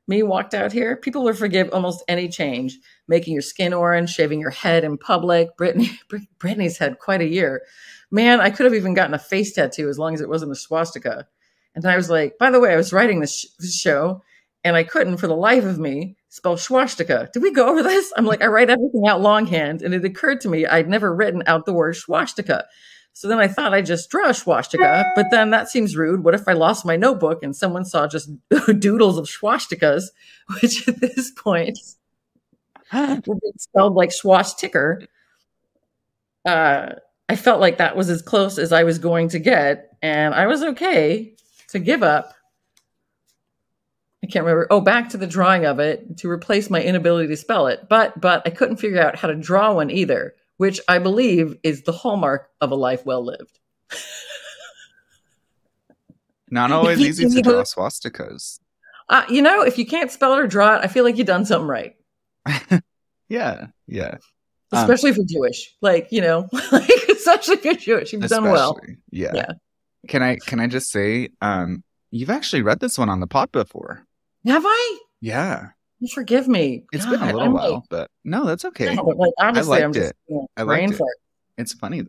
me walked out here, people will forgive almost any change. Making your skin orange, shaving your head in public. Brittany's had quite a year. Man, I could have even gotten a face tattoo as long as it wasn't a swastika. And I was like, by the way, I was writing this show and I couldn't for the life of me spell swastika. Did we go over this? I'm like, I write everything out longhand. And it occurred to me I'd never written out the word swastika. So then I thought I'd just draw a swastika, but then that seems rude. What if I lost my notebook and someone saw just doodles of swastikas, which at this point would be spelled like swastika. I felt like that was as close as I was going to get, and I was okay to give up. I can't remember. Oh, back to the drawing of it to replace my inability to spell it. But I couldn't figure out how to draw one either, which I believe is the hallmark of a life well lived. Not always easy to draw swastikas. If you can't spell it or draw it, I feel like you've done something right. Yeah. Especially if you're Jewish. Especially if you're Jewish. You've done well. Yeah. Can I just say, you've actually read this one on the pod before. Have I? Yeah. Forgive me. It's been a little while, but no, that's okay. No, but obviously, I liked it. I liked it. It's funny.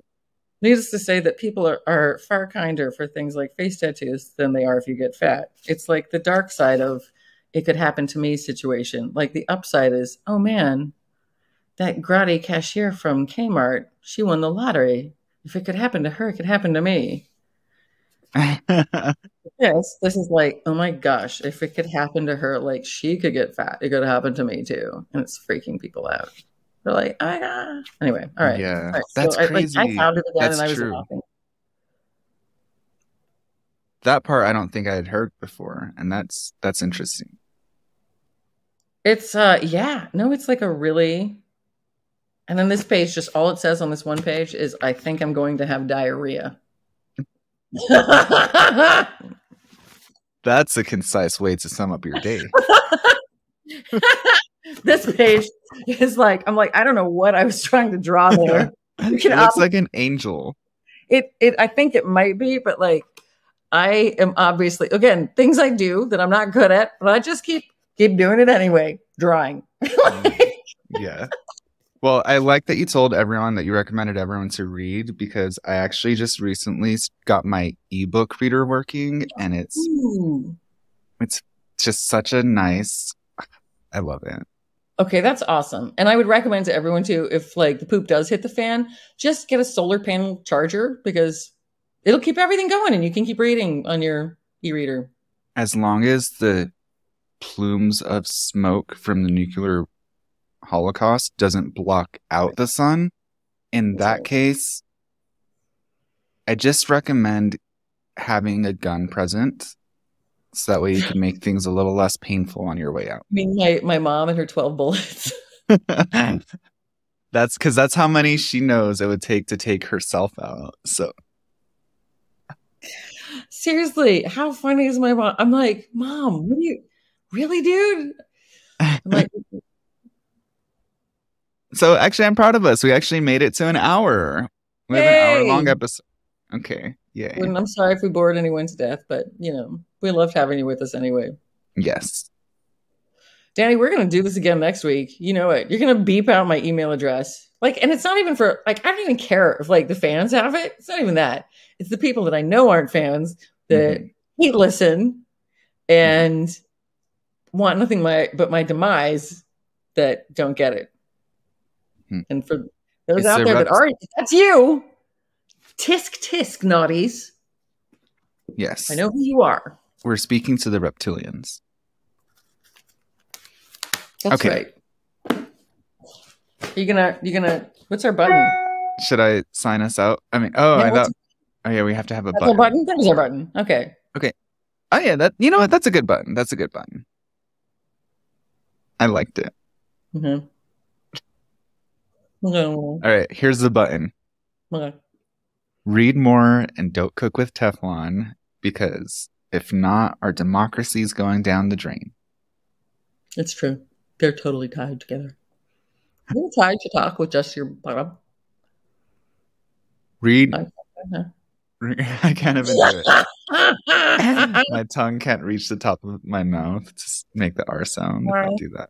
Needless to say that people are far kinder for things like face tattoos than they are if you get fat. It's like the dark side of it could happen to me situation. Like the upside is, oh man, that grotty cashier from Kmart, she won the lottery. If it could happen to her, it could happen to me. Yes, this is like, oh my gosh, if it could happen to her, like she could get fat, it could happen to me too. And it's freaking people out. They're like, oh my God. Anyway, all right. Yeah, all right. That's crazy. I found it again that's and I was true. laughing. That part I don't think I had heard before, and that's interesting. It's it's like a really, and then this page, just all it says on this one page is, I think I'm going to have diarrhea. That's a concise way to sum up your day. This page is like, I'm like, I don't know what I was trying to draw there. It looks like an angel. I think it might be, but like, I am obviously, again, things I do that I'm not good at, but I just keep doing it anyway, drawing. Yeah. Well, I like that you told everyone that you recommended everyone to read, because I actually just recently got my ebook reader working, and it's just such a nice, I love it. Okay, that's awesome. And I would recommend to everyone too, if like the poop does hit the fan, just get a solar panel charger, because it'll keep everything going and you can keep reading on your e-reader. As long as the plumes of smoke from the nuclear Holocaust doesn't block out the sun. In that case, I just recommend having a gun present, so that way you can make things a little less painful on your way out. I mean, my mom and her 12 bullets. That's because that's how many she knows it would take to take herself out. So seriously, how funny is my mom? I'm like, Mom, what do you really, dude? I'm like, so actually, I'm proud of us. We actually made it to an hour. We have an hour-long episode. Okay, yay. And I'm sorry if we bored anyone to death, but, we loved having you with us anyway. Yes. Danny, we're going to do this again next week. You know it. You're going to beep out my email address. And it's not even for, I don't even care if, the fans have it. It's not even that. It's the people that I know aren't fans that hate listen and want nothing but my demise that don't get it. And for those out there that aren't, that's you. Tisk, naughties. Yes. I know who you are. We're speaking to the reptilians. That's right. You gonna, what's our button? Should I sign us out? I mean, we have to have a button. Our button? There's our button. Okay. Oh yeah, you know what? That's a good button. I liked it. Mm-hmm. All right, here's the button. Okay. Read more and don't cook with Teflon, because if not, our democracy is going down the drain. It's true. They're totally tied together. You're tied to talk with just your bottom. Read I can't even do it. My tongue can't reach the top of my mouth to make the R sound if I do that.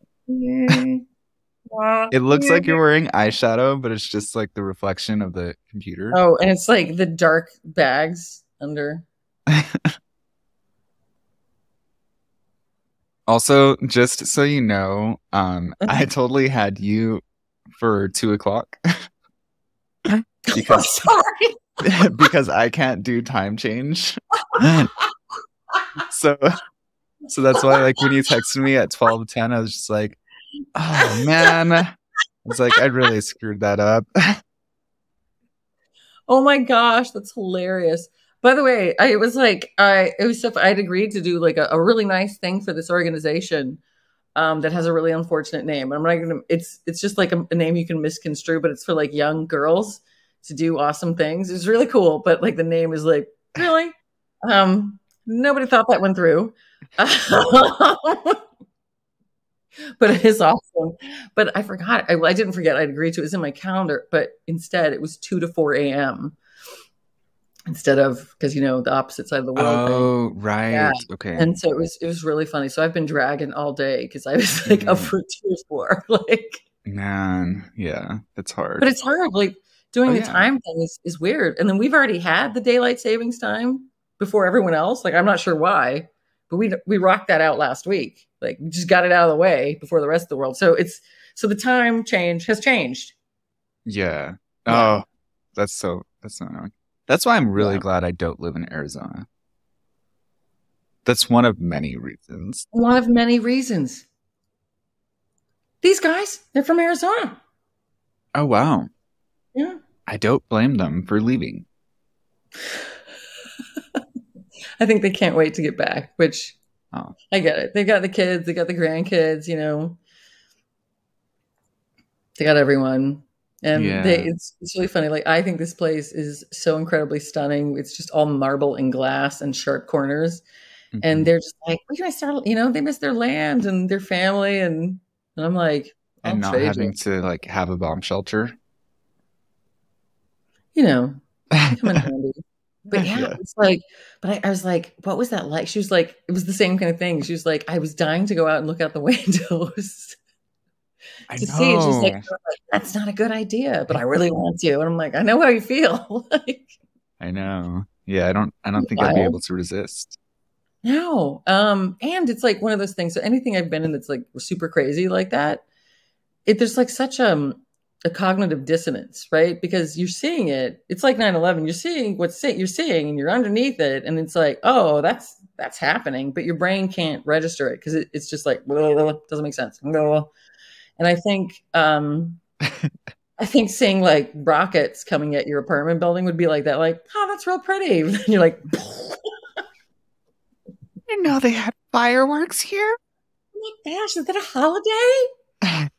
It looks like you're wearing eyeshadow, but it's just like the reflection of the computer. Oh, and it's like the dark bags under. Also, just so you know, I totally had you for 2:00 because sorry. because I can't do time change. So that's why, like, when you texted me at 12:10, I was just like, oh man, I was like, I really screwed that up. Oh my gosh, that's hilarious. By the way, it was so I'd agreed to do like a really nice thing for this organization that has a really unfortunate name. I'm not gonna. It's just like a name you can misconstrue, but it's for like young girls to do awesome things. It's really cool, but like the name is like really. Nobody thought that went through, but it is awesome. But I forgot. I didn't forget. I'd agreed to it. It's in my calendar, but instead it was 2 to 4 a.m. instead of, because the opposite side of the world. Oh, right. Yeah. Okay. And so it was really funny. So I've been dragging all day because I was like up for 2 to 4. Like, man, yeah, it's hard. But it's hard. Like doing the time thing is weird. And then we've already had the daylight savings time before everyone else. Like, I'm not sure why, but we rocked that out last week. Like, we just got it out of the way before the rest of the world. So the time change has changed. Yeah. Oh, that's so annoying. That's why I'm really glad I don't live in Arizona. That's one of many reasons. One of many reasons. These guys, they're from Arizona. Oh, wow. Yeah. I don't blame them for leaving. I think they can't wait to get back, which I get it. They've got the kids, they got the grandkids, they got everyone. And it's really funny. Like, I think this place is so incredibly stunning. It's just all marble and glass and sharp corners. Mm-hmm. And they're just like, we're going to start, they miss their land and their family. And I'm like, and not having to like have a bomb shelter. Come in handy. But it's like, but I was like, what was that like? She was like, it was the same kind of thing. She was like, I was dying to go out and look out the windows to see it. She's like, that's not a good idea, but I really want to. And I'm like, I know how you feel. Like, I know. Yeah, I don't think I'd be able to resist. No. And it's like one of those things. So anything I've been in that's like super crazy like that, there's like such a cognitive dissonance, right? Because you're seeing it. It's like 9/11. You're seeing you're seeing, and you're underneath it, and it's like, oh, that's happening, but your brain can't register it because it's just like doesn't make sense. And I think seeing like rockets coming at your apartment building would be like that. Like, oh, that's real pretty. And you're like, I didn't know they had fireworks here. Oh my gosh, is that a holiday?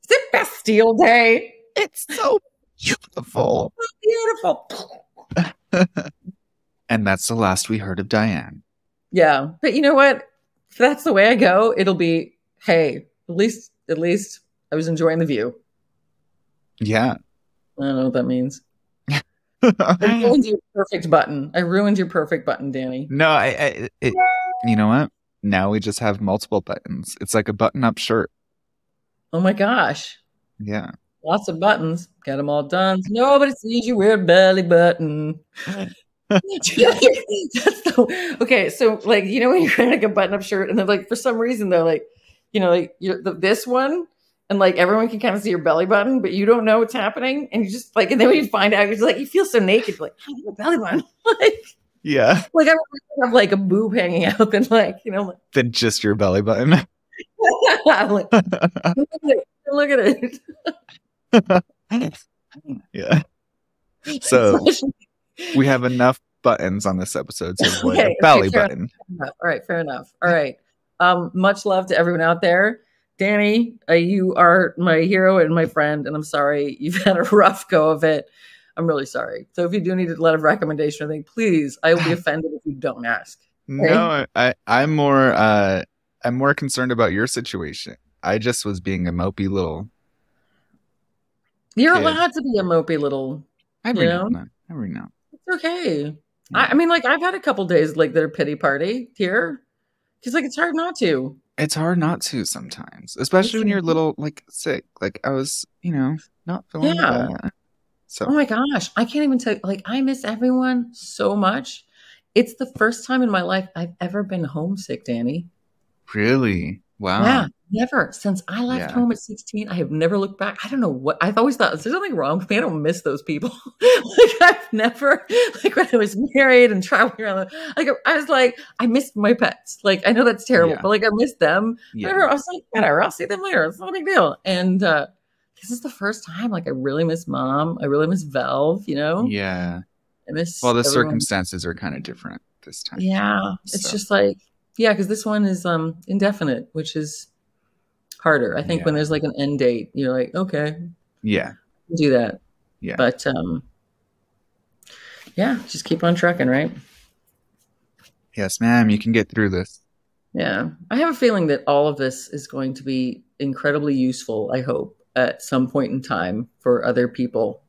Is it Bastille Day? It's so beautiful. So beautiful. And that's the last we heard of Diane. Yeah. But you know what? If that's the way I go, it'll be, hey, at least I was enjoying the view. Yeah. I don't know what that means. I ruined your perfect button, Danny. No, you know what? Now we just have multiple buttons. It's like a button-up shirt. Oh my gosh. Yeah. Lots of buttons. Got them all done. Nobody sees you wear a belly button. Okay, so like, when you're wearing like a button-up shirt and then like for some reason though, like, like this one and like everyone can kind of see your belly button, but you don't know what's happening. And you just like, and then when you find out, you're just like, you feel so naked. You're like, I have a belly button. Like, yeah. Like I would have like a boob hanging out than like, than just your belly button. Like, look at it. Yeah. So we have enough buttons on this episode to avoid a belly button. All right, fair enough. All right. Much love to everyone out there. Danny, you are my hero and my friend, and I'm sorry you've had a rough go of it. I'm really sorry. So if you do need a letter of recommendation, I think please, I will be offended if you don't ask. Okay? No, I'm more concerned about your situation. I just was being a mopey little. You're kid. allowed to be a mopey little. Every now and then. It's okay. I mean, like, I've had a couple days like that are pity party here. Because, like, it's hard not to. It's hard not to sometimes, especially when you're a little, like, sick. Like, I was, not feeling well. So. Oh, my gosh. I can't even tell you. Like, I miss everyone so much. It's the first time in my life I've ever been homesick, Danny. Really? Wow. Yeah, never. Since I left home at 16, I have never looked back. I don't know what. I've always thought, is there something wrong with me? I don't miss those people. Like, I've never, like, when I was married and traveling around, like, I was like, I missed my pets. Like, I know that's terrible, but, like, I missed them. Yeah. I was like, whatever, I'll see them later. It's not a big deal. And this is the first time, like, I really miss Mom. I really miss Velv, Yeah. I miss the circumstances are kind of different this time. Yeah. It's just like, because this one is indefinite, which is harder. I think when there's like an end date, you're like, okay. Yeah. Do that. Yeah. But just keep on trucking, right? Yes, ma'am. You can get through this. Yeah. I have a feeling that all of this is going to be incredibly useful, I hope, at some point in time for other people.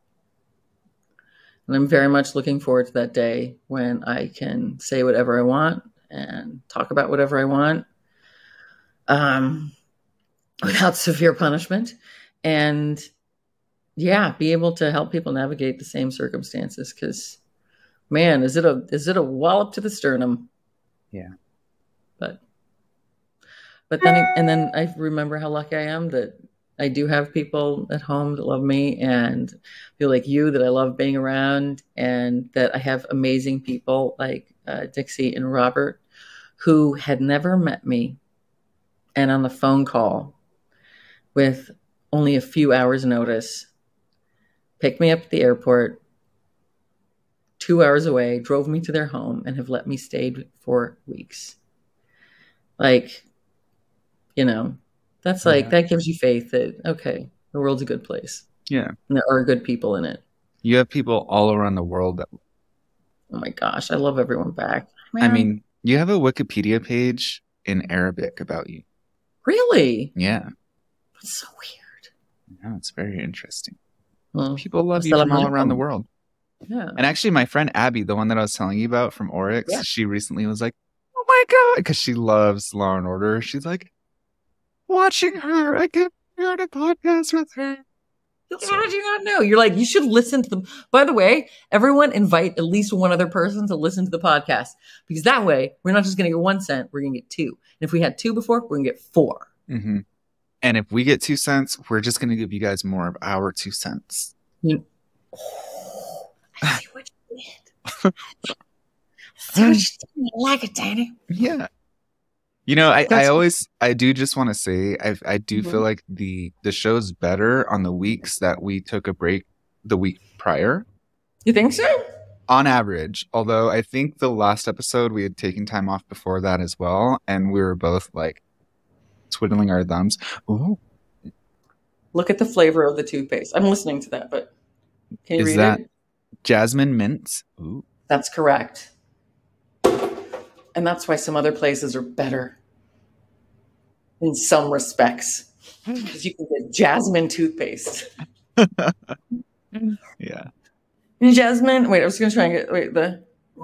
And I'm very much looking forward to that day when I can say whatever I want and talk about whatever I want without severe punishment. And be able to help people navigate the same circumstances. Because, man, is it a wallop to the sternum? Yeah. But then I remember how lucky I am that I do have people at home that love me and feel like you, that I love being around, and that I have amazing people like Dixie and Robert who had never met me, and on the phone call with only a few hours notice, picked me up at the airport 2 hours away, drove me to their home, and have let me stay for weeks. Like, that's like, that gives you faith that, okay, the world's a good place. Yeah. And there are good people in it. You have people all around the world that... Oh my gosh, I love everyone back. Man. I mean, you have a Wikipedia page in Arabic about you. Really? Yeah. That's so weird. Yeah, it's very interesting. Well, people love you from all around the world. Yeah. And actually, my friend Abby, the one that I was telling you about from Oryx, she recently was like, oh my God, because she loves Law and Order. She's like, watching her, I can hear a podcast with her. How did you not know? You're like, you should listen to them. By the way, everyone invite at least one other person to listen to the podcast, because that way we're not just going to get 1 cent, we're going to get 2. And if we had 2 before, we're going to get 4. Mm-hmm. And if we get 2 cents, we're just going to give you guys more of our 2 cents. I see what you did. I like it, Danny. Yeah. I do just want to say, I do feel like the show's better on the weeks that we took a break the week prior. You think so? On average. Although I think the last episode we had taken time off before that as well. And we were both like twiddling our thumbs. Ooh. Look at the flavor of the toothpaste. I'm listening to that, but can you read it? Is that jasmine mint? Ooh. That's correct. And that's why some other places are better in some respects. Because you can get jasmine toothpaste. Yeah. Jasmine. Wait, I was going to try and get the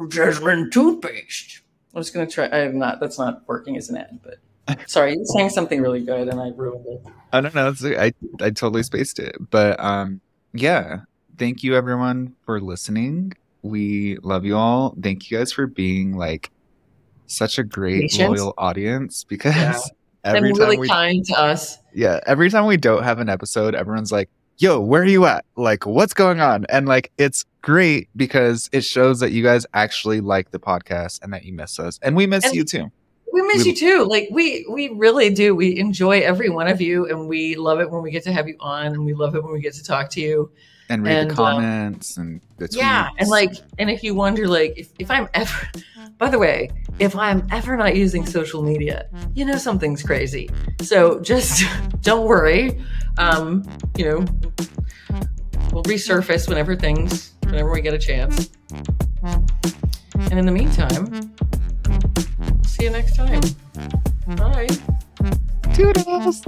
jasmine toothpaste. I was going to try. That's not working as an ad, but sorry, you were saying something really good and I ruined it. I don't know. I totally spaced it. But thank you everyone for listening. We love you all. Thank you guys for being like such a great loyal audience, because every time really kind to us. Yeah, every time we don't have an episode, everyone's like, yo, where are you at? Like, what's going on? And like, it's great because it shows that you guys actually like the podcast and that you miss us. And we miss you too. We miss you too. Like we really do. We enjoy every one of you, and we love it when we get to have you on, and we love it when we get to talk to you. And read the comments and the tweets. Yeah, and if you wonder, like, if I'm ever, by the way, if I'm ever not using social media, something's crazy. So just don't worry. We'll resurface whenever we get a chance. And in the meantime, see you next time. Bye. Toodles.